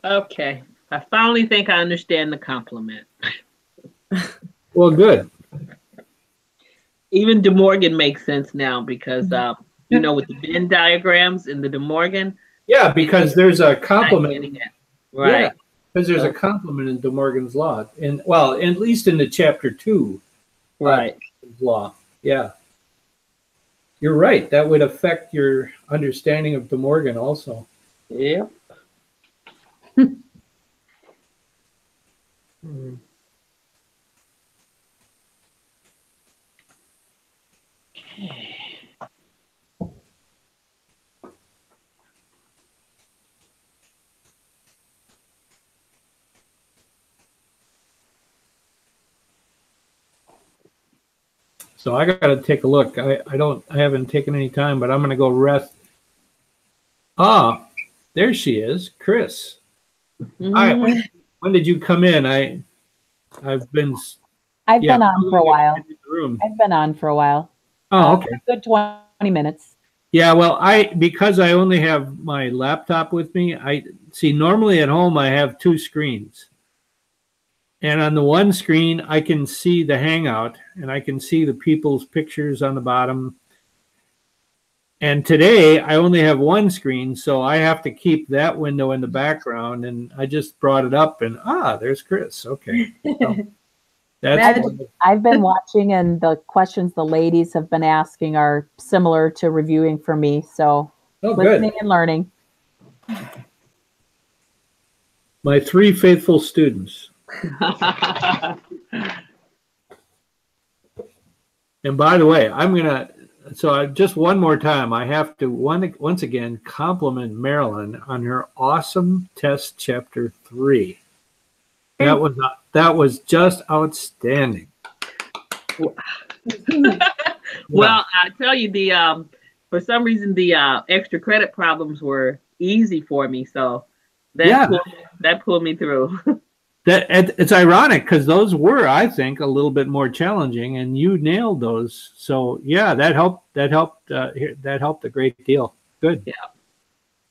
Okay. I finally think I understand the complement. Well, good. Even De Morgan makes sense now because, you know, with the Venn diagrams in the De Morgan. Yeah, because there's a complement. Right. Yeah, because there's a complement in De Morgan's law. And well, at least in the chapter 2. Right. Law. Yeah. You're right. That would affect your understanding of De Morgan also. Yeah. So I got to take a look. I haven't taken any time, but I'm going to go rest. Ah, there she is, Chris. Hi. When did you come in? I've been on for a while. in the room. I've been on for a while. Oh, okay. A good 20 minutes. Yeah, well, because I only have my laptop with me, I see normally at home I have two screens. And on the one screen, I can see the Hangout and I can see the people's pictures on the bottom. And today I only have one screen, so I have to keep that window in the background. And I just brought it up and there's Chris. Okay. So I've been watching, and the questions the ladies have been asking are similar to reviewing for me. So listening and learning. My 3 faithful students. And by the way, just one more time, I have to once again compliment Marilyn on her awesome test chapter 3. That was just outstanding. Well, I tell you, for some reason the extra credit problems were easy for me, so that pulled me through. It's ironic because those were, I think, a little bit more challenging, and you nailed those. So yeah, that helped a great deal. Good. Yeah.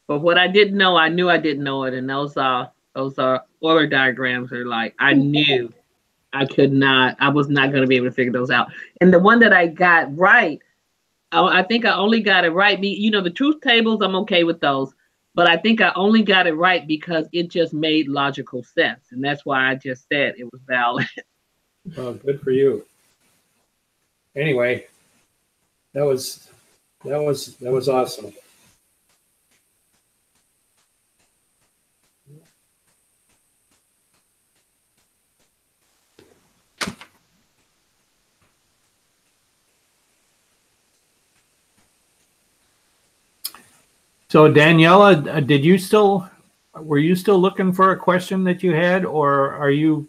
But what I didn't know, I knew I didn't know it, and those Euler diagrams are like, I knew I was not going to be able to figure those out. And the one that I got right, I think I only got it right. The truth tables, I'm okay with those. But I think I only got it right because it just made logical sense. And that's why I just said it was valid. Well, good for you. Anyway, that was awesome. So Daniela, were you still looking for a question that you had, or are you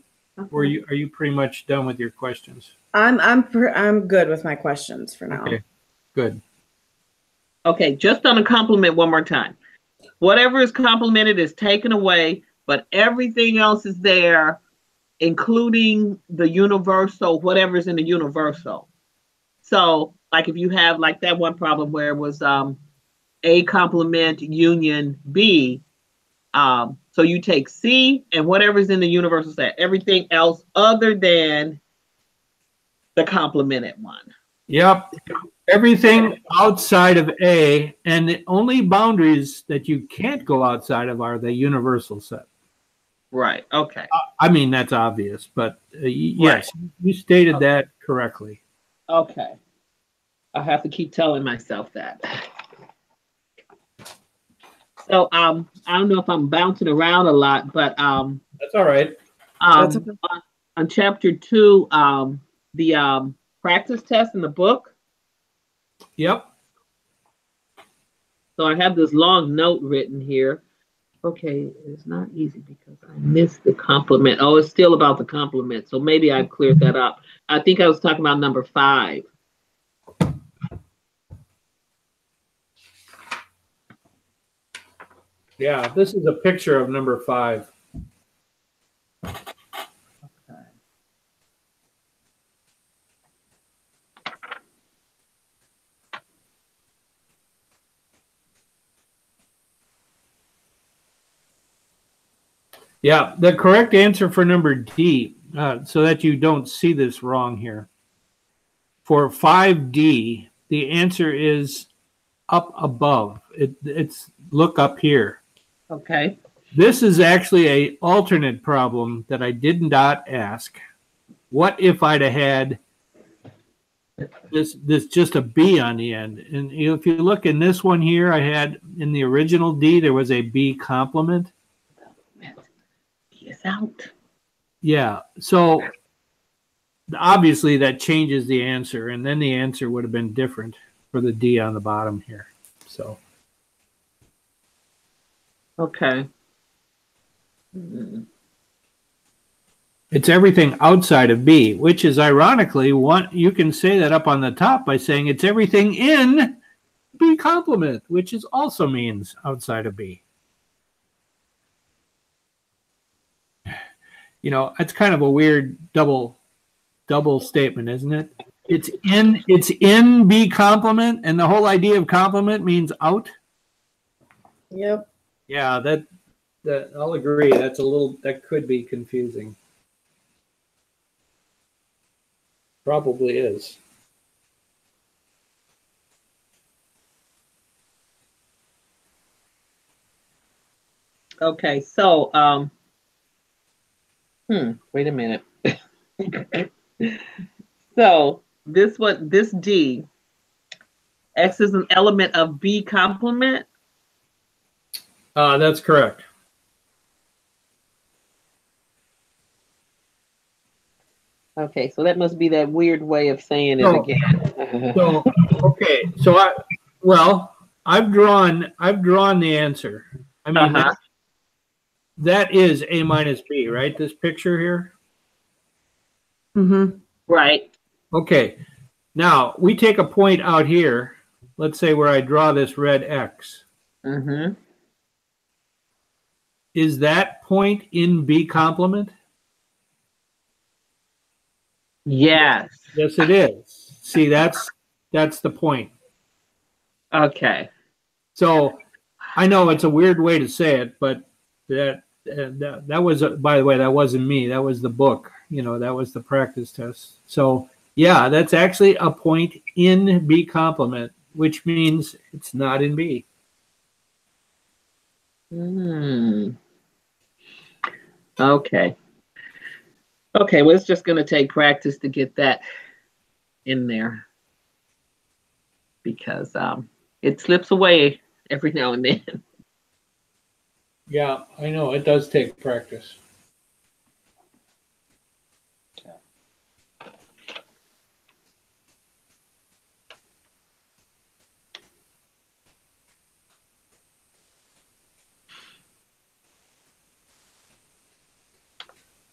pretty much done with your questions? I'm good with my questions for now. Okay, good. Okay, just on a compliment one more time. Whatever is complimented is taken away, but everything else is there, including the universal, whatever's in the universal. So, like if you have like that one problem where it was A complement union B. So you take C and whatever's in the universal set, everything else other than the complemented one. Yep. Everything outside of A, and the only boundaries that you can't go outside of are the universal set. Right. Okay. I mean, that's obvious, but yes, you stated that correctly. Okay. I have to keep telling myself that. So I don't know if I'm bouncing around a lot, but that's all right. That's okay. On chapter 2, the practice test in the book. Yep. So I have this long note written here. Okay, it's not easy because I missed the complement. Oh, it's still about the complement. So maybe I've cleared that up. I think I was talking about number 5. Yeah, this is a picture of number 5. Okay. Yeah, the correct answer for number D, so that you don't see this wrong here. For 5D, the answer is up above. It's look up here. Okay. This is actually an alternate problem that I did not ask. What if I'd have had this just a B on the end. And if you look in this one here, I had in the original D, there was a B complement. He is out. Yeah. So obviously that changes the answer, and then the answer would have been different for the D on the bottom here. So. Okay. It's everything outside of B, which is ironically you can say that up on the top by saying it's everything in B complement, which is also means outside of B. You know, it's kind of a weird double statement, isn't it? It's in B complement, and the whole idea of complement means out. Yep. Yeah, that I'll agree. That could be confusing. Probably is. Okay, so wait a minute. So this D, X is an element of B complement. That's correct. Okay, so that must be that weird way of saying it again. I've drawn the answer. I mean, that is A minus B, right? This picture here. Mm-hmm. Right. Okay. Now we take a point out here. Let's say where I draw this red X. Mm-hmm. Is that point in B complement? Yes. Yes, it is. See, that's the point. Okay. So I know it's a weird way to say it, but that was, by the way, that wasn't me. That was the book. You know, that was the practice test. So yeah, that's actually a point in B complement, which means it's not in B. Okay. Okay, well, it's just going to take practice to get that in there because it slips away every now and then. Yeah, I know. It does take practice.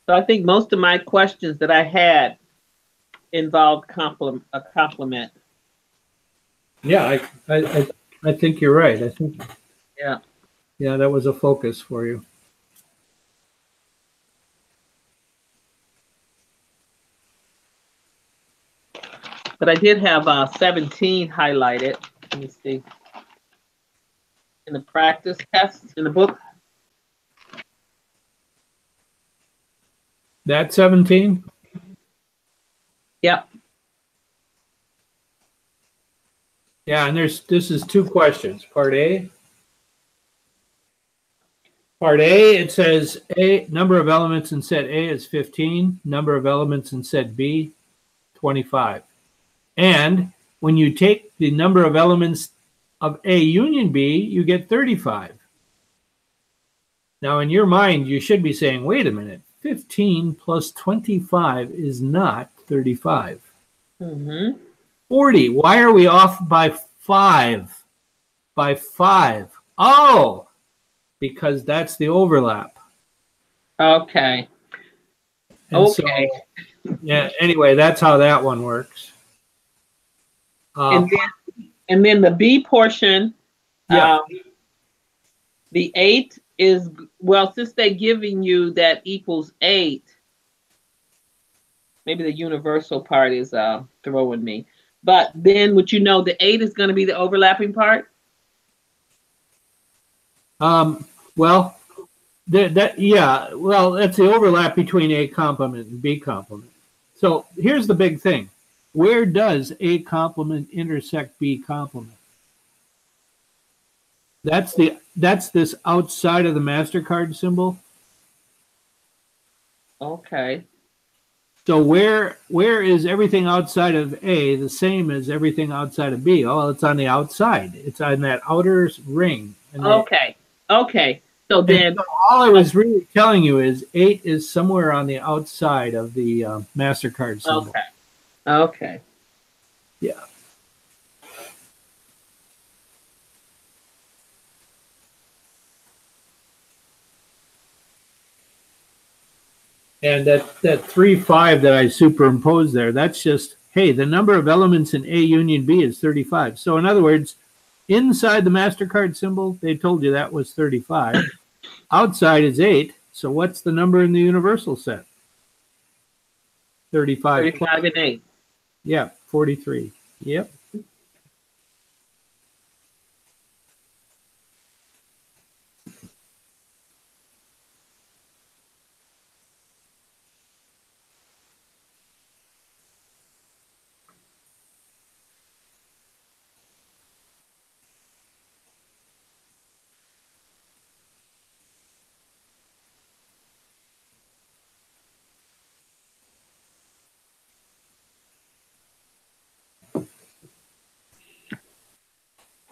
So I think most of my questions that I had involved a complement. Yeah, I think you're right. I think yeah, that was a focus for you. But I did have 17 highlighted. Let me see. In the practice test in the book. That 17? Yep. Yeah, and this is two questions. Part A. Part A, it says number of elements in set A is 15. Number of elements in set B, 25. And when you take the number of elements of A union B, you get 35. Now, in your mind, you should be saying, wait a minute, 15 plus 25 is not 35. 40. Why are we off by 5? By 5. Oh, because that's the overlap. Okay. And okay. So, yeah, anyway, that's how that one works. And then the B portion, yeah. The 8 is, well, since they're giving you that equals 8, maybe the universal part is throwing me. But then would you know the 8 is going to be the overlapping part? Well, that's the overlap between A complement and B complement. So here's the big thing. Where does A complement intersect B complement? That's this outside of the MasterCard symbol. Okay. So where is everything outside of A the same as everything outside of B? Oh, it's on the outside. It's on that outer ring. Okay. Okay. So then, so all I was really telling you is 8 is somewhere on the outside of the MasterCard symbol. okay. Okay. Yeah. And that 3-5 that I superimposed there, that's just, hey, the number of elements in A union B is 35. So in other words, inside the MasterCard symbol, they told you that was 35. Outside is 8. So what's the number in the universal set? 35. 35 and 8. Yeah, 43. Yep.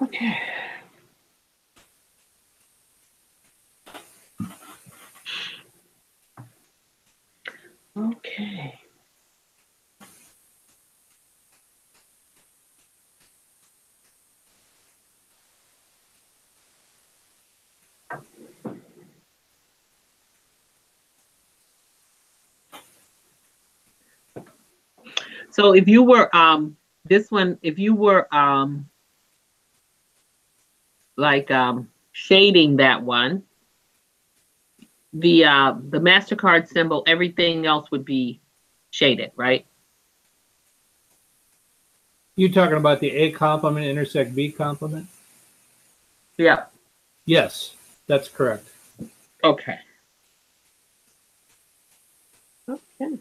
Okay. Okay. So if you were this one, if you were like shading that one, the MasterCard symbol, everything else would be shaded, right? You talking about the A complement intersect B complement? Yeah. Yes, that's correct. Okay. Okay.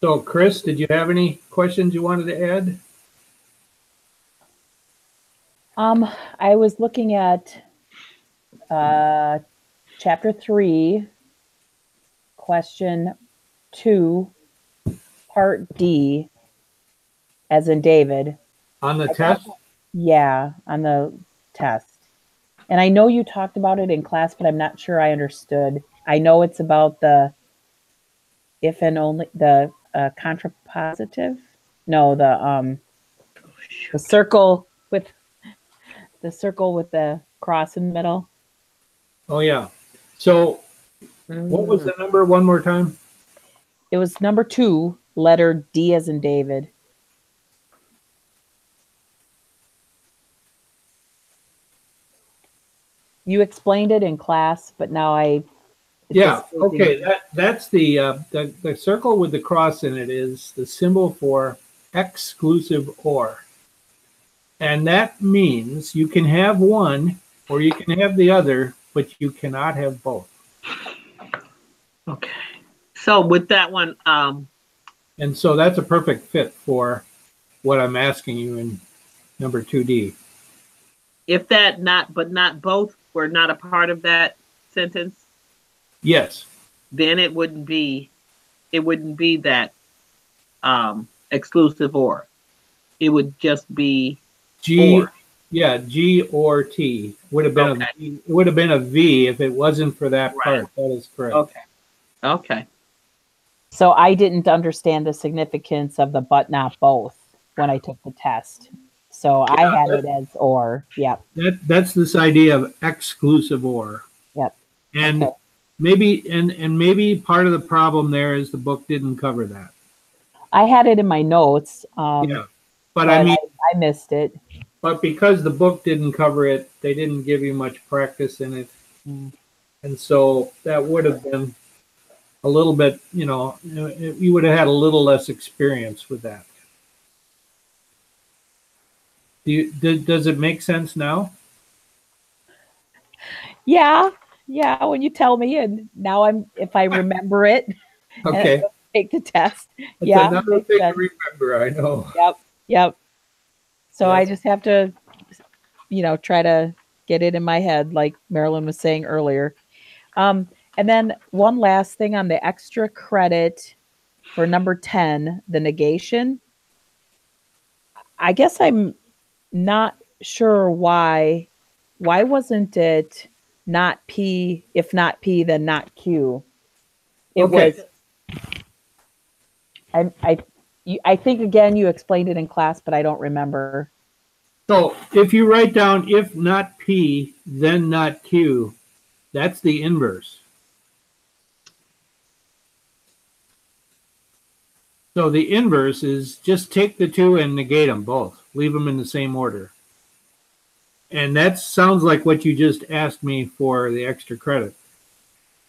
So, Chris, did you have any questions you wanted to add? I was looking at chapter 3, question 2, part D, as in David. On the test? Yeah, on the test. And I know you talked about it in class, but I'm not sure I understood. I know it's about the if and only, the contrapositive. No, the circle with the cross in the middle. Oh, yeah. So what was the number one more time? It was number 2, letter D as in David. You explained it in class, but now yeah, okay. That's the circle with the cross in it is the symbol for exclusive or. And that means you can have one or you can have the other, but you cannot have both. Okay. So with that one, and so that's a perfect fit for what I'm asking you in number 2D. If that but not both were not a part of that sentence, yes, then it wouldn't be that exclusive or. It would just be G or. Yeah, G or T would have been it would have been a V if it wasn't for that part. That is correct. Okay. Okay. So I didn't understand the significance of the but not both when I took the test. So I had it as or. Yep. That's this idea of exclusive or. Yep. And maybe and maybe part of the problem there is the book didn't cover that. I had it in my notes. Yeah. But I mean I missed it. But because the book didn't cover it, they didn't give you much practice in it. And so that would have been a little bit, you would have had a little less experience with that. Does it make sense now? Yeah. When you tell me, and now if I remember it, Okay. take the test. That's Yeah, another makes thing sense. to remember, I know. Yep. So I Yep. just have to, try to get it in my head, like Marilyn was saying earlier. And then one last thing on the extra credit for number 10, the negation. I guess I'm not sure why. Why wasn't it not P? If not P, then not Q. It Okay. was. I think again you explained it in class, but I don't remember. So if you write down if not P, then not Q, that's the inverse. So the inverse is just take the two and negate them both. Leave them in the same order. And that sounds like what you just asked me for the extra credit.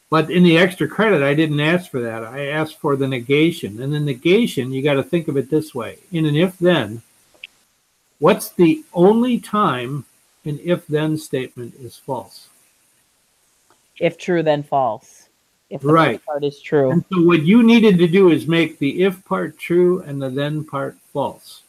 But in the extra credit, I didn't ask for that. I asked for the negation. And the negation, you got to think of it this way. In an if-then, what's the only time an if-then statement is false? If true, then false. If the Right. first part is true. And so what you needed to do is make the if part true and the then part false.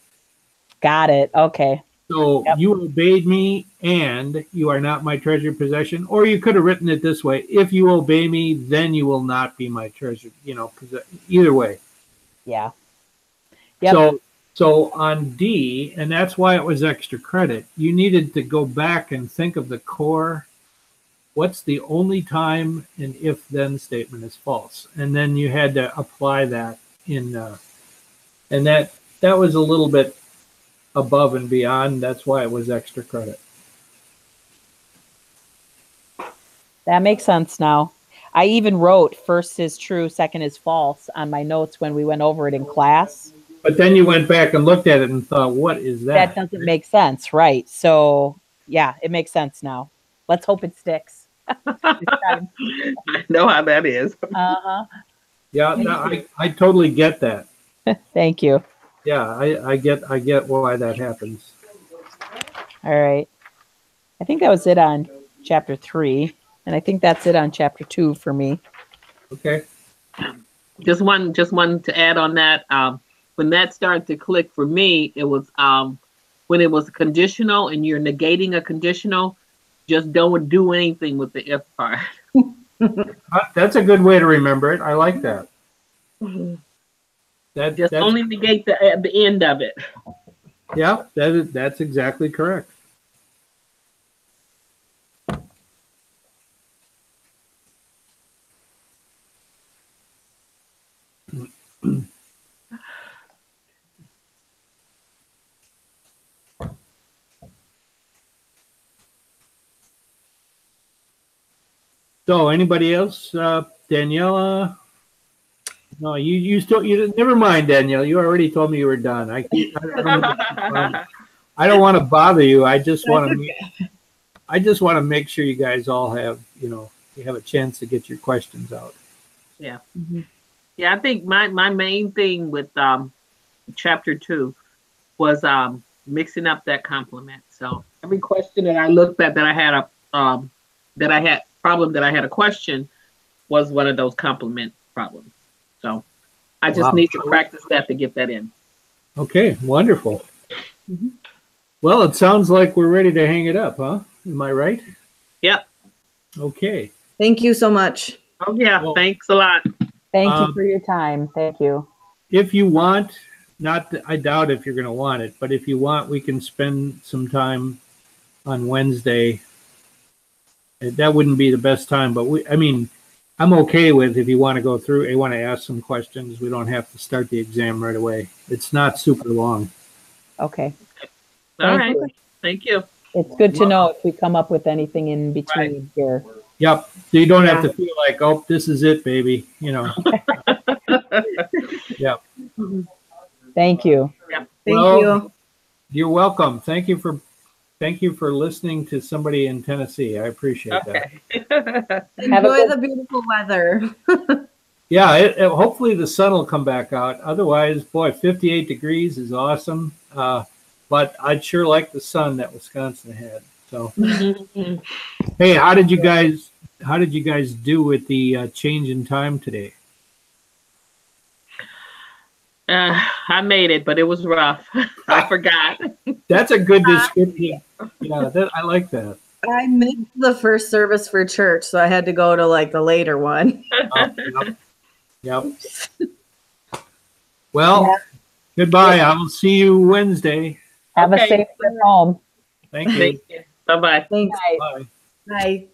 Got it. Okay. So Yep. you obeyed me and you are not my treasured possession. Or you could have written it this way. If you obey me, then you will not be my treasured, either way. Yeah. Yep. So on D, and that's why it was extra credit, you needed to go back and think of the core. What's the only time an if-then statement is false? And then you had to apply that in, and that was a little bit above and beyond. That's why it was extra credit. That makes sense now. I even wrote first is true, second is false on my notes when we went over it in class. But then you went back and looked at it and thought, what is that? That doesn't make sense, right? So yeah, it makes sense now. Let's hope it sticks. I know how that is. Uh-huh. Yeah, no, I totally get that. Thank you. Yeah, I get why that happens. All right. I think that was it on chapter 3. And I think that's it on chapter 2 for me. Okay. Just one to add on that. When that started to click for me, it was when it was conditional and you're negating a conditional, just don't do anything with the if part. That's a good way to remember it. I like that. Just only negate the end of it. Yeah, that's exactly correct. So anybody else? Daniela? No, you never mind, Danielle. You already told me you were done. I don't want to bother you. I just want to make sure you guys all have, you have a chance to get your questions out. Yeah. Mm-hmm. Yeah, I think my main thing with chapter 2 was mixing up that complement. So every question that I looked at that I had a question was one of those complement problems. So I just need to practice that to get that in. Okay, wonderful. Mm-hmm. Well, it sounds like we're ready to hang it up, huh? Am I right? Yep. Okay. Thank you so much. Oh yeah, well, thanks a lot. Thank you for your time. Thank you. If you want, I doubt if you're going to want it, but if you want, we can spend some time on Wednesday. That wouldn't be the best time, but I'm okay with if you want to go through, you want to ask some questions. We don't have to start the exam right away. It's not super long. Okay. All right. Thank you. It's good to know if we come up with anything in between here. Yep. So you don't have to feel like, oh, this is it, baby. Yep. Thank you. Yep. Thank you. You're welcome. Thank you for listening to somebody in Tennessee. I appreciate that. Enjoy the beautiful weather. Yeah, hopefully the sun will come back out. Otherwise, boy, 58 degrees is awesome. But I'd sure like the sun that Wisconsin had. So, hey, how did you guys do with the change in time today? I made it, but it was rough. I forgot. That's a good description. Yeah, I like that. I missed the first service for church, so I had to go to like the later one. Yep. Well, goodbye. I will see you Wednesday. Have a Okay. safe trip home. Thank you. Thank you. Bye-bye. Thanks. Bye. Bye.